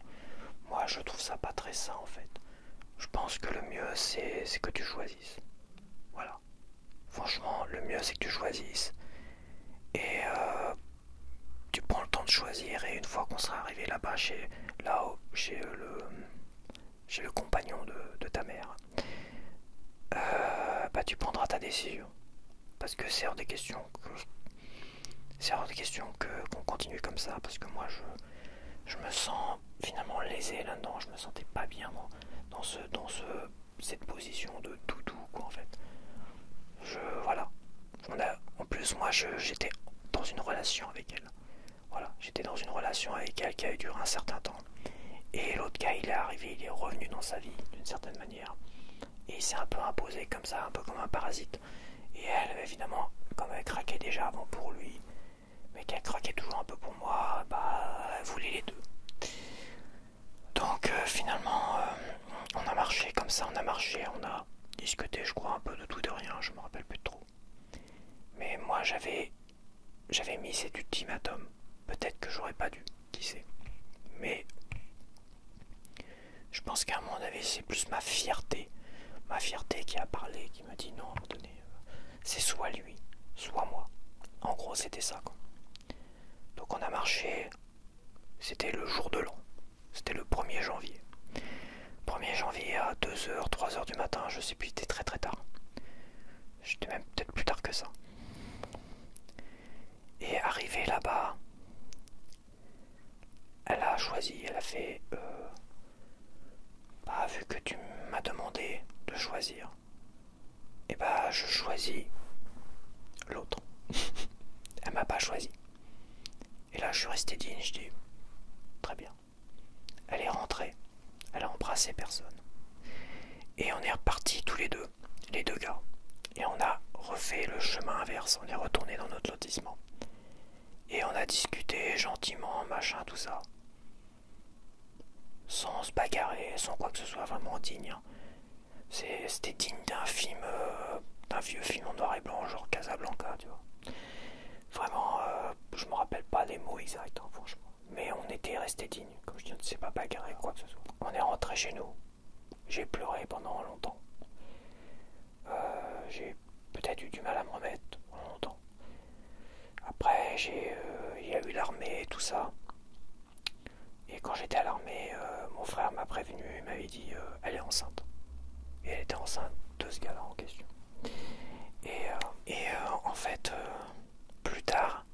Moi, je trouve ça pas très sain en fait. Je pense que le mieux, c'est que tu choisisses. Voilà. Franchement, le mieux, c'est que tu choisisses. Et tu prends le temps de choisir. Et une fois qu'on sera arrivé là-bas, chez le compagnon de ta mère, bah, tu prendras ta décision. Parce que c'est hors des questions qu'on continue comme ça. Parce que moi, je me sens finalement lésé là-dedans. Je me sentais pas bien dans cette position de doudou, quoi, en fait. Voilà. En plus, moi, j'étais dans une relation avec elle. Voilà. J'étais dans une relation avec elle qui a duré un certain temps. Et l'autre gars, il est arrivé, il est revenu dans sa vie, d'une certaine manière. Et il s'est un peu imposé comme ça, un peu comme un parasite. Et elle, évidemment, comme elle craquait déjà avant pour lui, mais qu'elle craquait toujours un peu pour moi, bah, elle voulait les deux. Donc finalement, on a marché comme ça, on a discuté, je crois, un peu de tout et de rien, je me rappelle plus trop. Mais moi, j'avais mis cet ultimatum. Peut-être que j'aurais pas dû, qui sait. Mais je pense qu'à mon avis, c'est plus ma fierté qui a parlé, qui m'a dit non, à un moment donné, c'est soit lui, soit moi. En gros, c'était ça, quoi. Donc on a marché, c'était le jour de l'an, c'était le 1er janvier. 1er janvier à 2h, 3h du matin, je sais plus, c'était très très tard. J'étais même peut-être plus tard que ça. Et arrivé là-bas, elle a choisi, elle a fait... bah, vu que tu m'as demandé de choisir, et bah je choisis l'autre. Elle m'a pas choisi. Et là je suis resté digne, je dis très bien. Elle est rentrée, elle a embrassé personne. Et on est repartis tous les deux gars. Et on a refait le chemin inverse, on est retourné dans notre lotissement. Et on a discuté gentiment, machin, tout ça. Sans se bagarrer, sans quoi que ce soit, vraiment digne. C'était digne d'un film, d'un vieux film en noir et blanc, genre Casablanca, tu vois. Vraiment, je me rappelle pas des mots exacts, hein, franchement. Mais on était resté digne, comme je dis, on ne s'est pas bagarré, quoi que ce soit. On est rentré chez nous. J'ai pleuré pendant longtemps. J'ai peut-être eu du mal à me remettre pendant longtemps. Après, il y a eu l'armée et tout ça. Et quand j'étais à l'armée, mon frère m'a prévenu, il m'avait dit elle est enceinte. Et elle était enceinte de ce gars-là en question. Et en fait, plus tard,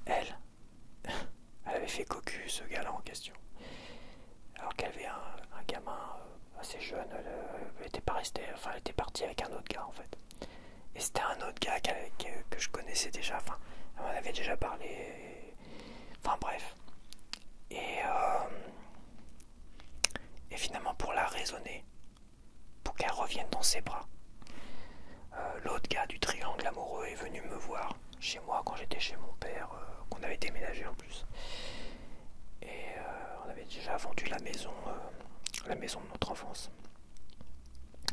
elle avait fait cocu ce gars-là en question. Alors qu'elle avait un gamin assez jeune, elle était pas restée, enfin elle était partie avec un autre gars en fait. Et c'était un autre gars que je connaissais déjà, enfin elle m'en avait déjà parlé, enfin bref. Et finalement pour la raisonner, pour qu'elle revienne dans ses bras, l'autre gars du triangle amoureux est venu me voir chez moi quand j'étais chez mon père, qu'on avait déménagé en plus. Et on avait déjà vendu la maison de notre enfance.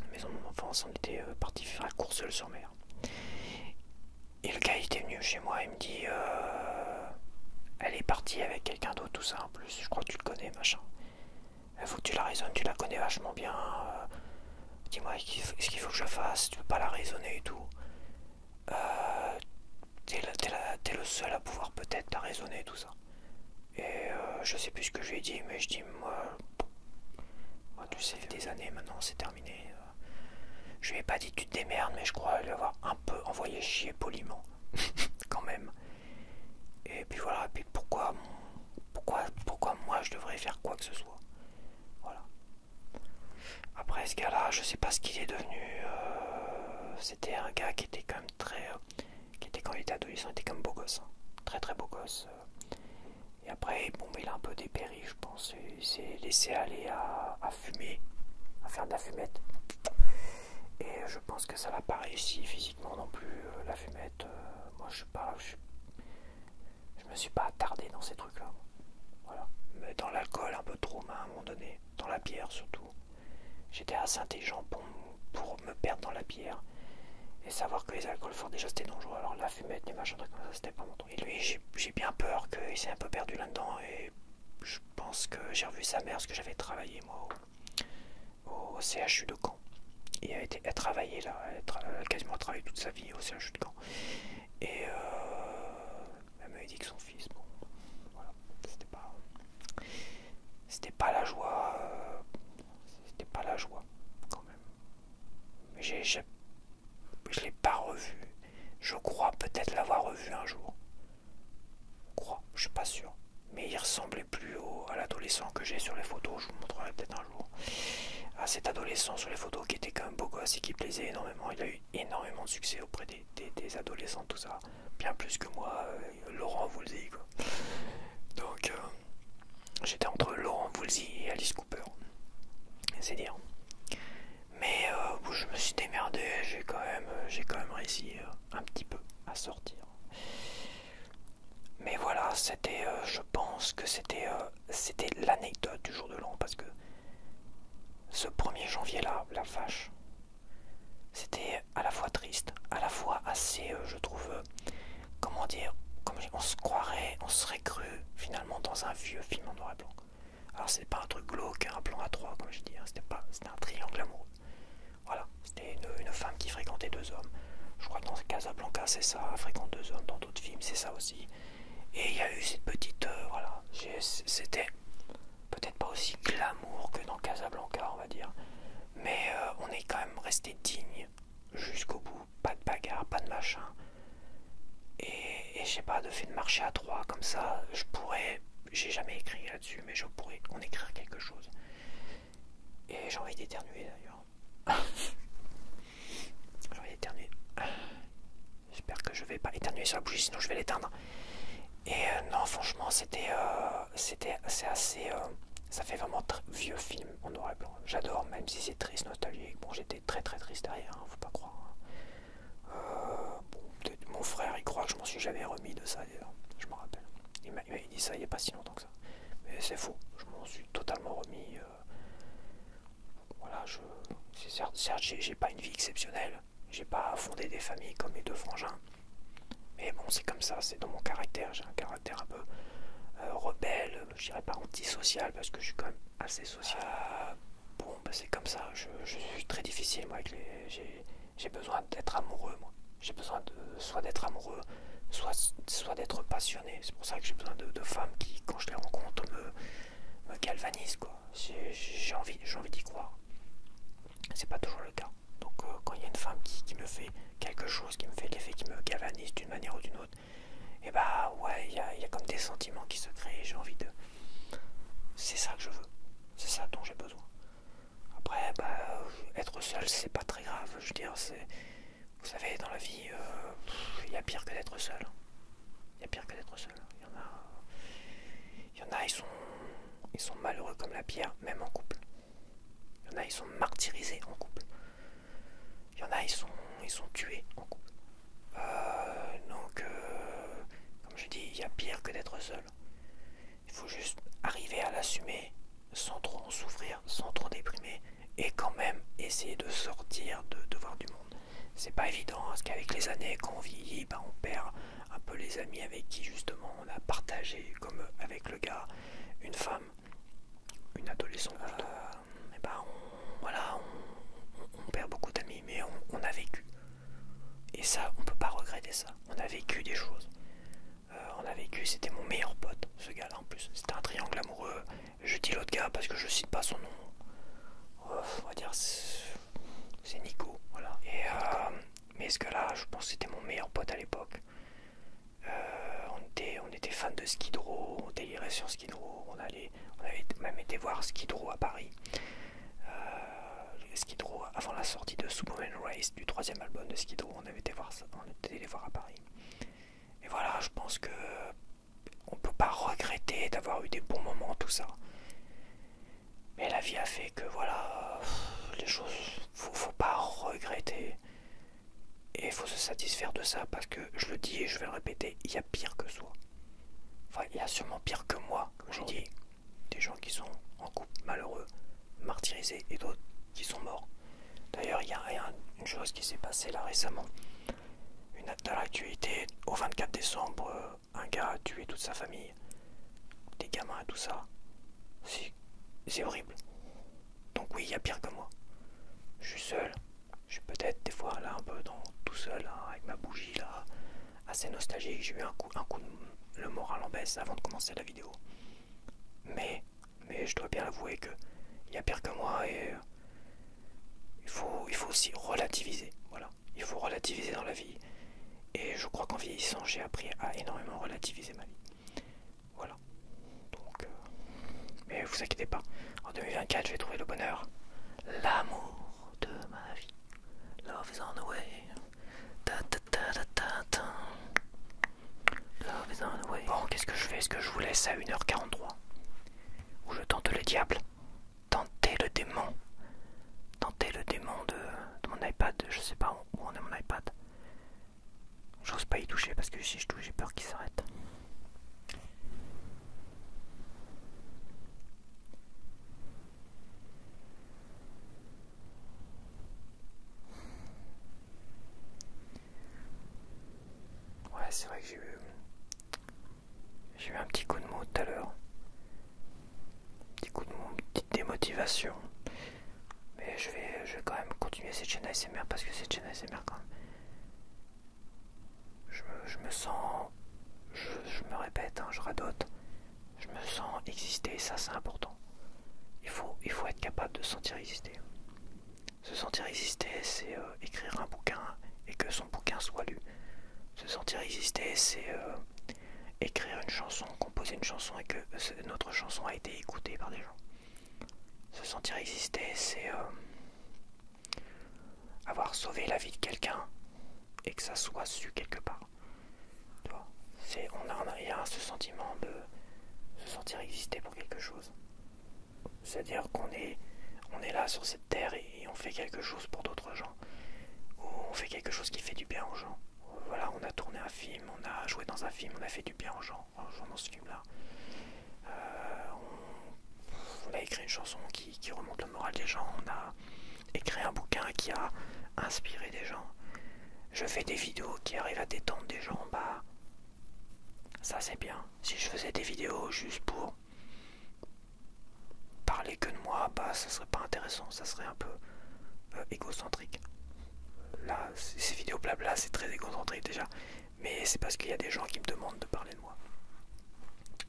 La maison de mon enfance, on était parti faire la Courseulles-sur-Mer. Et le gars il était venu chez moi, il me dit elle est partie avec quelqu'un d'autre, tout ça en plus, je crois que tu le connais, machin. Il faut que tu la raisonnes, tu la connais vachement bien. Dis-moi, ce qu'il faut que je fasse, tu peux pas la raisonner et tout. T'es le seul à pouvoir peut-être la raisonner et tout ça. Et je sais plus ce que je lui ai dit, mais je dis moi tu sais, des années maintenant, c'est terminé. Je lui ai pas dit tu te démerdes, mais je crois lui avoir un peu envoyé chier poliment, quand même. Et puis voilà, puis pourquoi l'adolescence. Et après, bon, il a un peu dépéri, je pense. Il s'est laissé aller à fumer, à faire de la fumette. Et je pense que ça n'a pas réussi physiquement non plus, la fumette. Moi, je me suis pas attardé dans ces trucs-là. Voilà. Mais dans l'alcool, un peu trop, à un moment donné. Dans la bière, surtout. J'étais assez intelligent pour me perdre dans la bière. Et savoir que les alcools forts, déjà, c'était dangereux. Alors, la fumette, les machins, trucs comme ça, c'était pas mon truc. Et lui, j'ai bien peur qu'il s'est un peu perdu là-dedans. Et je pense que j'ai revu sa mère, parce que j'avais travaillé, moi, au CHU de Caen. Il a travaillé là, elle a quasiment travaillé toute sa vie au CHU de Caen. Et elle m'avait dit que son fils, bon, voilà, c'était pas la joie, c'était pas la joie quand même. Mais je l'ai pas revu. Je crois peut-être l'avoir revu un jour. Je crois, je suis pas sûr. Mais il ressemblait plus à l'adolescent que j'ai sur les photos. Je vous montrerai peut-être un jour. À cet adolescent sur les photos qui était quand même beau gosse et qui plaisait énormément. Il a eu énormément de succès auprès des adolescents, tout ça. Bien plus que moi, Laurent Voulzy, quoi. Donc, j'étais entre Laurent Voulzy et Alice Cooper. C'est dire. Mais je me suis démerdé. J'ai quand même réussi un petit peu à sortir. Mais voilà, c'était, je pense que c'était l'anecdote du jour de l'an, parce que ce 1er janvier là, la vache, c'était à la fois triste, à la fois assez, je trouve, comment dire, on serait cru finalement dans un vieux film en noir et blanc. Alors c'est pas un truc glauque, un plan à trois comme je dis, hein, c'était un triangle amoureux. Voilà, c'était une femme qui fréquentait deux hommes. Je crois que dans Casablanca c'est ça, elle fréquente deux hommes, dans d'autres films c'est ça aussi. Et il y a eu cette petite, voilà, c'était peut-être pas aussi glamour que dans Casablanca, on va dire, mais on est quand même resté digne jusqu'au bout. Pas de bagarre, pas de machin. Et je sais pas, de fait de marcher à trois comme ça, j'ai jamais écrit là-dessus, mais je pourrais en écrire quelque chose. Et j'ai envie d'éternuer d'ailleurs. J'ai envie d'éternuer. J'espère que je vais pas éternuer sur la bougie, sinon je vais l'éteindre. Et non, franchement, c'est assez. Ça fait vraiment vieux film en noir et blanc. J'adore, même si c'est triste, nostalgique. Bon, j'étais très très triste derrière, hein, faut pas croire. Bon, peut-être mon frère, il croit que je m'en suis jamais remis de ça d'ailleurs. Je me rappelle. Il m'avait dit ça il n'y a pas si longtemps que ça. Mais c'est faux, je m'en suis totalement remis. Voilà, certes, j'ai pas une vie exceptionnelle. J'ai pas fondé des familles comme mes deux frangins. Mais bon, c'est comme ça, c'est dans mon caractère. J'ai un caractère un peu rebelle, je dirais pas antisocial parce que je suis quand même assez social. Bon, bah c'est comme ça, je suis très difficile moi avec j'ai besoin d'être amoureux moi. J'ai besoin soit d'être amoureux, soit d'être passionné. C'est pour ça que j'ai besoin de femmes qui, quand je les rencontre, me galvanisent quoi. J'ai envie d'y croire. C'est pas toujours le cas. Donc quand il y a une femme qui me fait quelque chose, qui me fait l'effet, qui me galvanise d'une manière ou d'une autre, et bah ouais, il y a comme des sentiments qui se créent, j'ai envie de... C'est ça que je veux, c'est ça dont j'ai besoin. Après, bah, être seul, c'est pas très grave, je veux dire, vous savez, dans la vie, il y a pire que d'être seul. Il y a pire que d'être seul. Il y en a, ils sont malheureux comme la pierre, même en couple. Il y en a, ils sont martyrisés en couple. Il y en a, ils sont tués en couple. Donc, comme je dis, il y a pire que d'être seul. Il faut juste arriver à l'assumer sans trop en souffrir, sans trop déprimer, et quand même essayer de sortir, de voir du monde. C'est pas évident, parce qu'avec les années, quand on vieillit, bah, on perd un peu les amis avec qui justement on a partagé, comme avec le gars, une femme, une adolescente. Et bah voilà, on perd beaucoup d'amis, mais on a vécu. Et ça, on peut pas regretter ça. On a vécu des choses. On a vécu, c'était mon meilleur pote, ce gars-là en plus. C'était un triangle amoureux. Je dis l'autre gars parce que je cite pas son nom. On va dire c'est Nico, voilà. Et mais ce gars-là, je pense que c'était mon meilleur pote à l'époque. On était fans de Skid Row, on délirait sur Skid Row. On avait même été voir Skid Row à Paris. Skid Row avant la sortie de Superman Race, du 3e album de Skid Row, on était allé voir à Paris. Et voilà, je pense que avoir eu des bons moments, tout ça. Mais la vie a fait que voilà, les choses, faut pas regretter. Et il faut se satisfaire de ça parce que je le dis et je vais le répéter, il y a pire que soi. Enfin, il y a sûrement pire que moi, comme j'ai dit. Des gens qui sont en couple malheureux, martyrisés et d'autres qui sont morts. D'ailleurs, il y a une chose qui s'est passée là récemment. Dans l'actualité, au 24 décembre, un gars a tué toute sa famille. Des gamins et tout ça. C'est horrible. Donc oui, il y a pire que moi. Je suis seul. Je suis peut-être des fois là un peu tout seul, là, avec ma bougie là, assez nostalgique. J'ai eu un coup le moral en baisse avant de commencer la vidéo. Mais je dois bien avouer que il y a pire que moi et il faut aussi relativiser. Voilà, il faut relativiser dans la vie. Et je crois qu'en vieillissant, j'ai appris à énormément relativiser ma vie. Voilà. Donc, mais vous inquiétez pas. En 2024, je vais trouver le bonheur, l'amour de ma vie. Love is on the way. Ta ta ta ta ta ta. Love is on the way. Bon, qu'est-ce que je fais? Est-ce que je vous laisse à 1h43? Ou je tente le diable? Tenter le démon. Tenter le démon de mon iPad. Je sais pas où on est mon iPad. J'ose pas y toucher parce que si je touche, j'ai peur qu'il s'arrête. Ouais, c'est vrai que j'ai eu un petit coup de mou tout à l'heure. Petit coup de mou, petite démotivation. Mais je vais quand même continuer cette chaîne ASMR parce que cette chaîne ASMR quand même. Je me sens, je me répète, hein, je radote, je me sens exister, ça c'est important. Il faut être capable de se sentir exister. Se sentir exister, c'est écrire un bouquin et que son bouquin soit lu. Se sentir exister, c'est écrire une chanson, composer une chanson et que notre chanson a été écoutée par des gens. Se sentir exister, c'est avoir sauvé la vie de quelqu'un et que ça soit su quelque part. Il y a ce sentiment de se sentir exister pour quelque chose. C'est-à-dire qu'on est là sur cette terre et on fait quelque chose pour d'autres gens. Ou on fait quelque chose qui fait du bien aux gens. Voilà, on a tourné un film, on a joué dans un film, on a fait du bien aux gens en jouant dans ce film-là. On a écrit une chanson qui remonte le moral des gens, on a écrit un bouquin qui a inspiré des gens. Je fais des vidéos qui arrivent à détendre des gens, bah ça c'est bien. Si je faisais des vidéos juste pour parler que de moi, bah ça serait pas intéressant, ça serait un peu égocentrique. Là, ces vidéos blabla, c'est très égocentrique déjà, mais c'est parce qu'il y a des gens qui me demandent de parler de moi.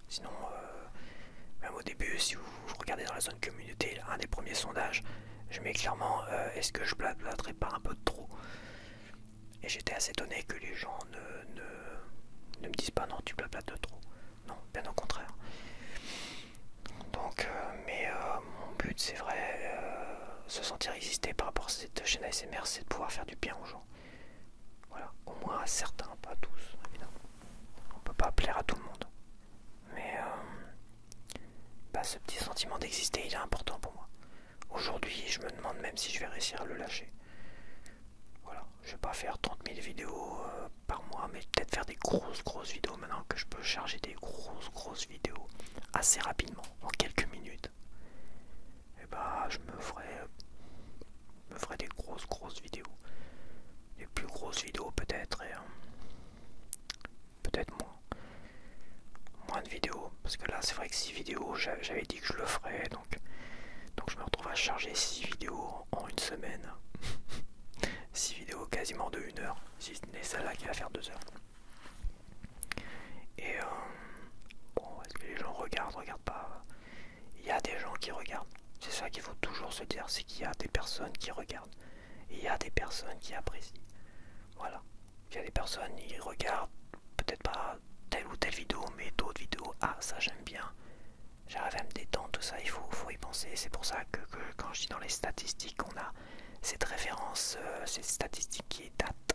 Sinon, même au début, si vous regardez dans la zone communauté, un des premiers sondages, je mets clairement est-ce que je blablaterais pas un peu de trop? Et j'étais assez étonné que les gens ne me disent pas non, tu blablates de trop. Non, bien au contraire. Donc, mon but, c'est vrai, se sentir exister par rapport à cette chaîne ASMR, c'est de pouvoir faire du bien aux gens. Voilà, au moins à certains, pas à tous, évidemment. On peut pas plaire à tout le monde. Mais ce petit sentiment d'exister, il est important pour moi. Aujourd'hui, je me demande même si je vais réussir à le lâcher. Voilà, je vais pas faire 30 000 vidéos par mois, mais peut-être faire des grosses vidéos maintenant que je peux charger des grosses vidéos assez rapidement, en quelques minutes. Et bah, je me ferai des grosses vidéos. Les plus grosses vidéos peut-être, et peut-être moins de vidéos, parce que là c'est vrai que 6 vidéos, j'avais dit que je le ferais, donc je me retrouve à charger 6 vidéos en une semaine. 6 vidéos quasiment de 1 heure, si ce n'est celle-là qui va faire 2 heures. Et bon, est-ce que les gens regardent pas? Il y a des gens qui regardent, c'est ça qu'il faut toujours se dire, c'est qu'il y a des personnes qui regardent, et il y a des personnes qui apprécient. Voilà, il y a des personnes qui regardent peut-être pas telle ou telle vidéo, mais d'autres vidéos, ah ça j'aime bien, j'arrive à me détendre, tout ça, il faut y penser. C'est pour ça que quand je dis dans les statistiques, on a cette référence, cette statistique qui est date,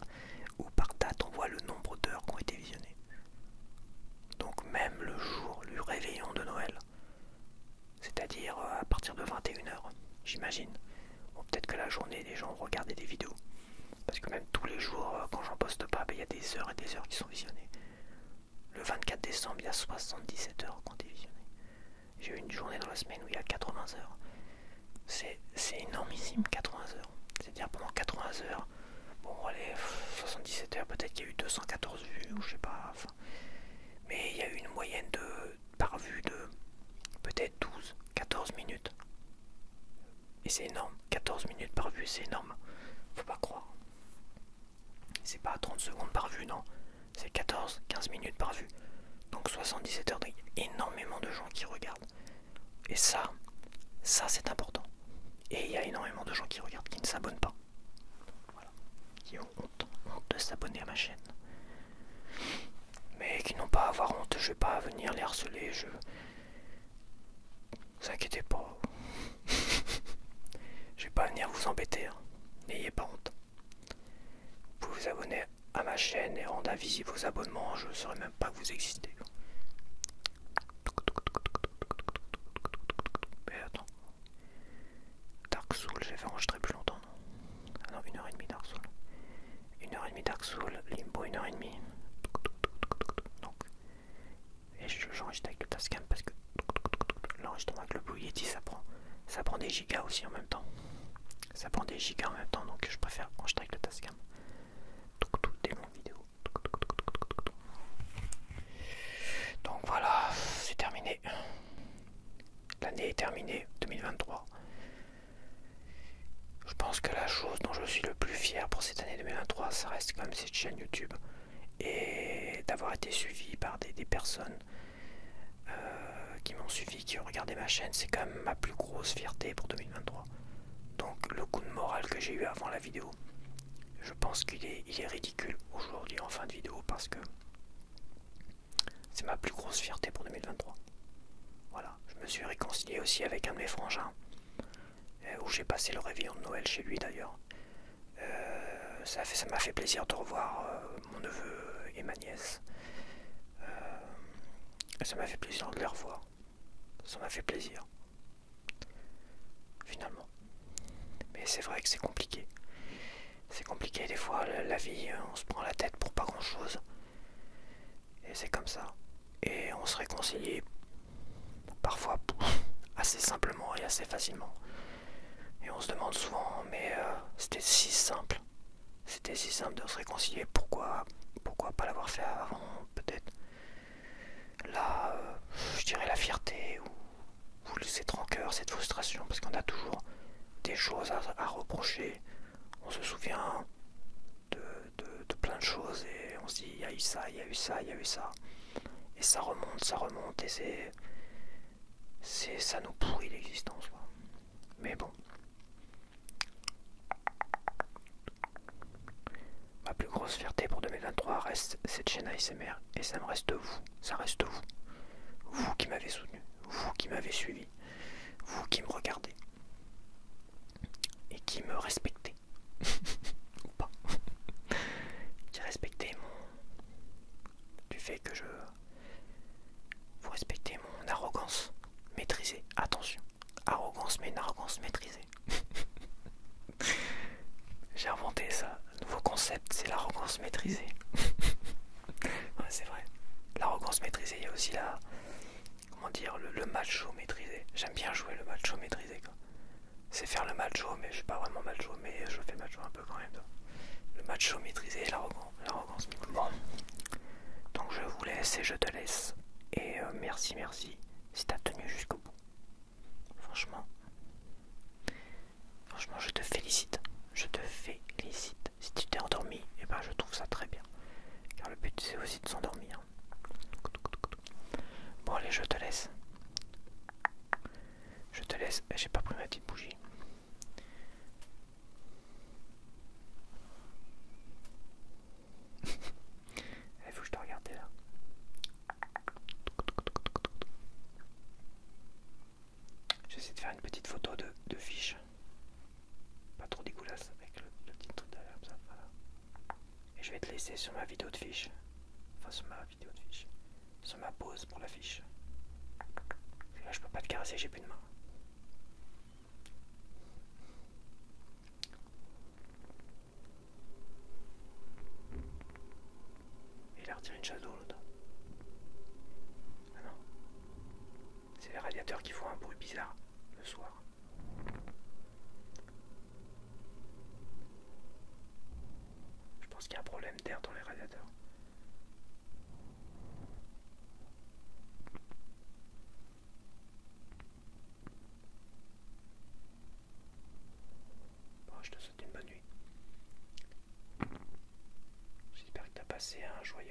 où par date on voit le nombre d'heures qui ont été visionnées. Donc même le jour du réveillon de Noël, j'imagine. Bon, peut-être que la journée, les gens regardaient des vidéos. Parce que même tous les jours, quand j'en poste pas, il y a des heures et des heures qui sont visionnées. Le 24 décembre, il y a 77 heures qui ont été visionnées. J'ai eu une journée dans la semaine où il y a 80 heures. C'est énormissime, 80 heures. C'est-à-dire pendant 80 heures, bon allez, 77 heures, peut-être qu'il y a eu 214 vues, ou je sais pas, enfin. Mais il y a eu une moyenne par vue de peut-être 12, 14 minutes. Et c'est énorme, 14 minutes par vue, c'est énorme. Faut pas croire. C'est pas 30 secondes par vue, non. C'est 14, 15 minutes par vue. Donc 77 heures, il y a énormément de gens qui regardent. Et ça c'est important. Et il y a énormément de gens qui regardent, qui ne s'abonnent pas. Voilà. Qui ont honte de s'abonner à ma chaîne. Mais qui n'ont pas à avoir honte, je vais pas venir les harceler, vous inquiétez pas. Je vais pas venir vous embêter, hein. N'ayez pas honte. Vous pouvez vous abonner à ma chaîne et rendre invisible vos abonnements, je ne saurais même pas que vous existez. Mais attends. Dark Souls, j'avais enregistré plus longtemps, non? Ah non, 1h30 Dark Souls. 1h30 Dark Souls, Limbo 1h30. Donc. Et j'enregistre avec le Tascam parce que l'enregistrement avec le Blue Yeti ça prend des gigas aussi en même temps. Ça prend des gigas en même temps, donc je préfère enregistrer avec le Tascam. Des longues vidéos. Donc voilà, c'est terminé. L'année est terminée, 2023. Je pense que la chose dont je suis le plus fier pour cette année 2023, ça reste quand même cette chaîne YouTube. Et d'avoir été suivi par des personnes qui m'ont suivi, qui ont regardé ma chaîne, c'est quand même ma plus grosse fierté pour 2023. Donc le coup de morale que j'ai eu avant la vidéo, je pense qu'il est ridicule aujourd'hui en fin de vidéo parce que c'est ma plus grosse fierté pour 2023. Voilà, je me suis réconcilié aussi avec un de mes frangins, où j'ai passé le réveillon de Noël chez lui d'ailleurs. Ça m'a fait plaisir de revoir mon neveu et ma nièce. Ça m'a fait plaisir de les revoir. Ça m'a fait plaisir. Finalement. Mais c'est vrai que c'est compliqué. C'est compliqué des fois, la vie, on se prend la tête pour pas grand chose. Et c'est comme ça. Et on se réconcilie parfois assez simplement et assez facilement. Et on se demande souvent, mais c'était si simple. C'était si simple de se réconcilier, pourquoi pas l'avoir fait avant, peut-être. Là, je dirais la fierté ou cette rancœur, cette frustration, parce qu'on a toujours des choses à reprocher. On se souvient de plein de choses et on se dit il y a eu ça, il y a eu ça, il y a eu ça. Et ça remonte et ça nous pourrit l'existence. Mais bon. Ma plus grosse fierté pour 2023 reste cette chaîne ASMR et ça me reste vous, ça reste vous. Vous qui m'avez soutenu, vous qui m'avez suivi, vous qui me regardez et qui me respectez. Ou pas. Qui respectez du fait que vous respectez mon arrogance maîtrisée. Attention, arrogance mais une arrogance maîtrisée. J'ai inventé ça, nouveau concept, c'est l'arrogance maîtrisée. Ouais, c'est vrai. L'arrogance maîtrisée, il y a aussi le macho maîtrisé. J'aime bien jouer le macho maîtrisé, quoi. C'est faire le macho, mais je suis pas vraiment macho, mais je fais macho un peu quand même. Le macho maîtrisé, l'arrogance maîtrisée. Bon, donc je vous laisse et je te laisse. Et merci si t'as tenu jusqu'au bout. Franchement, je te félicite. Je te félicite. Si tu t'es endormi, et ben je trouve ça très bien. Car le but c'est aussi de s'endormir. Bon allez, je te laisse. Je te laisse. J'ai pas pris ma petite bougie. Il faut que je te regarde là. J'essaie de faire une petite photo de fiche. Pas trop dégueulasse avec le petit truc derrière comme ça. Voilà. Et je vais te laisser sur ma vidéo de fiche. Enfin sur ma vidéo de fiche. Sur ma pause pour la fiche. Là je peux pas te caresser, j'ai plus de main. radiateurs qui font un bruit bizarre le soir. Je pense qu'il y a un problème d'air dans les radiateurs. Bon, je te souhaite une bonne nuit. J'espère que tu as passé un joyeux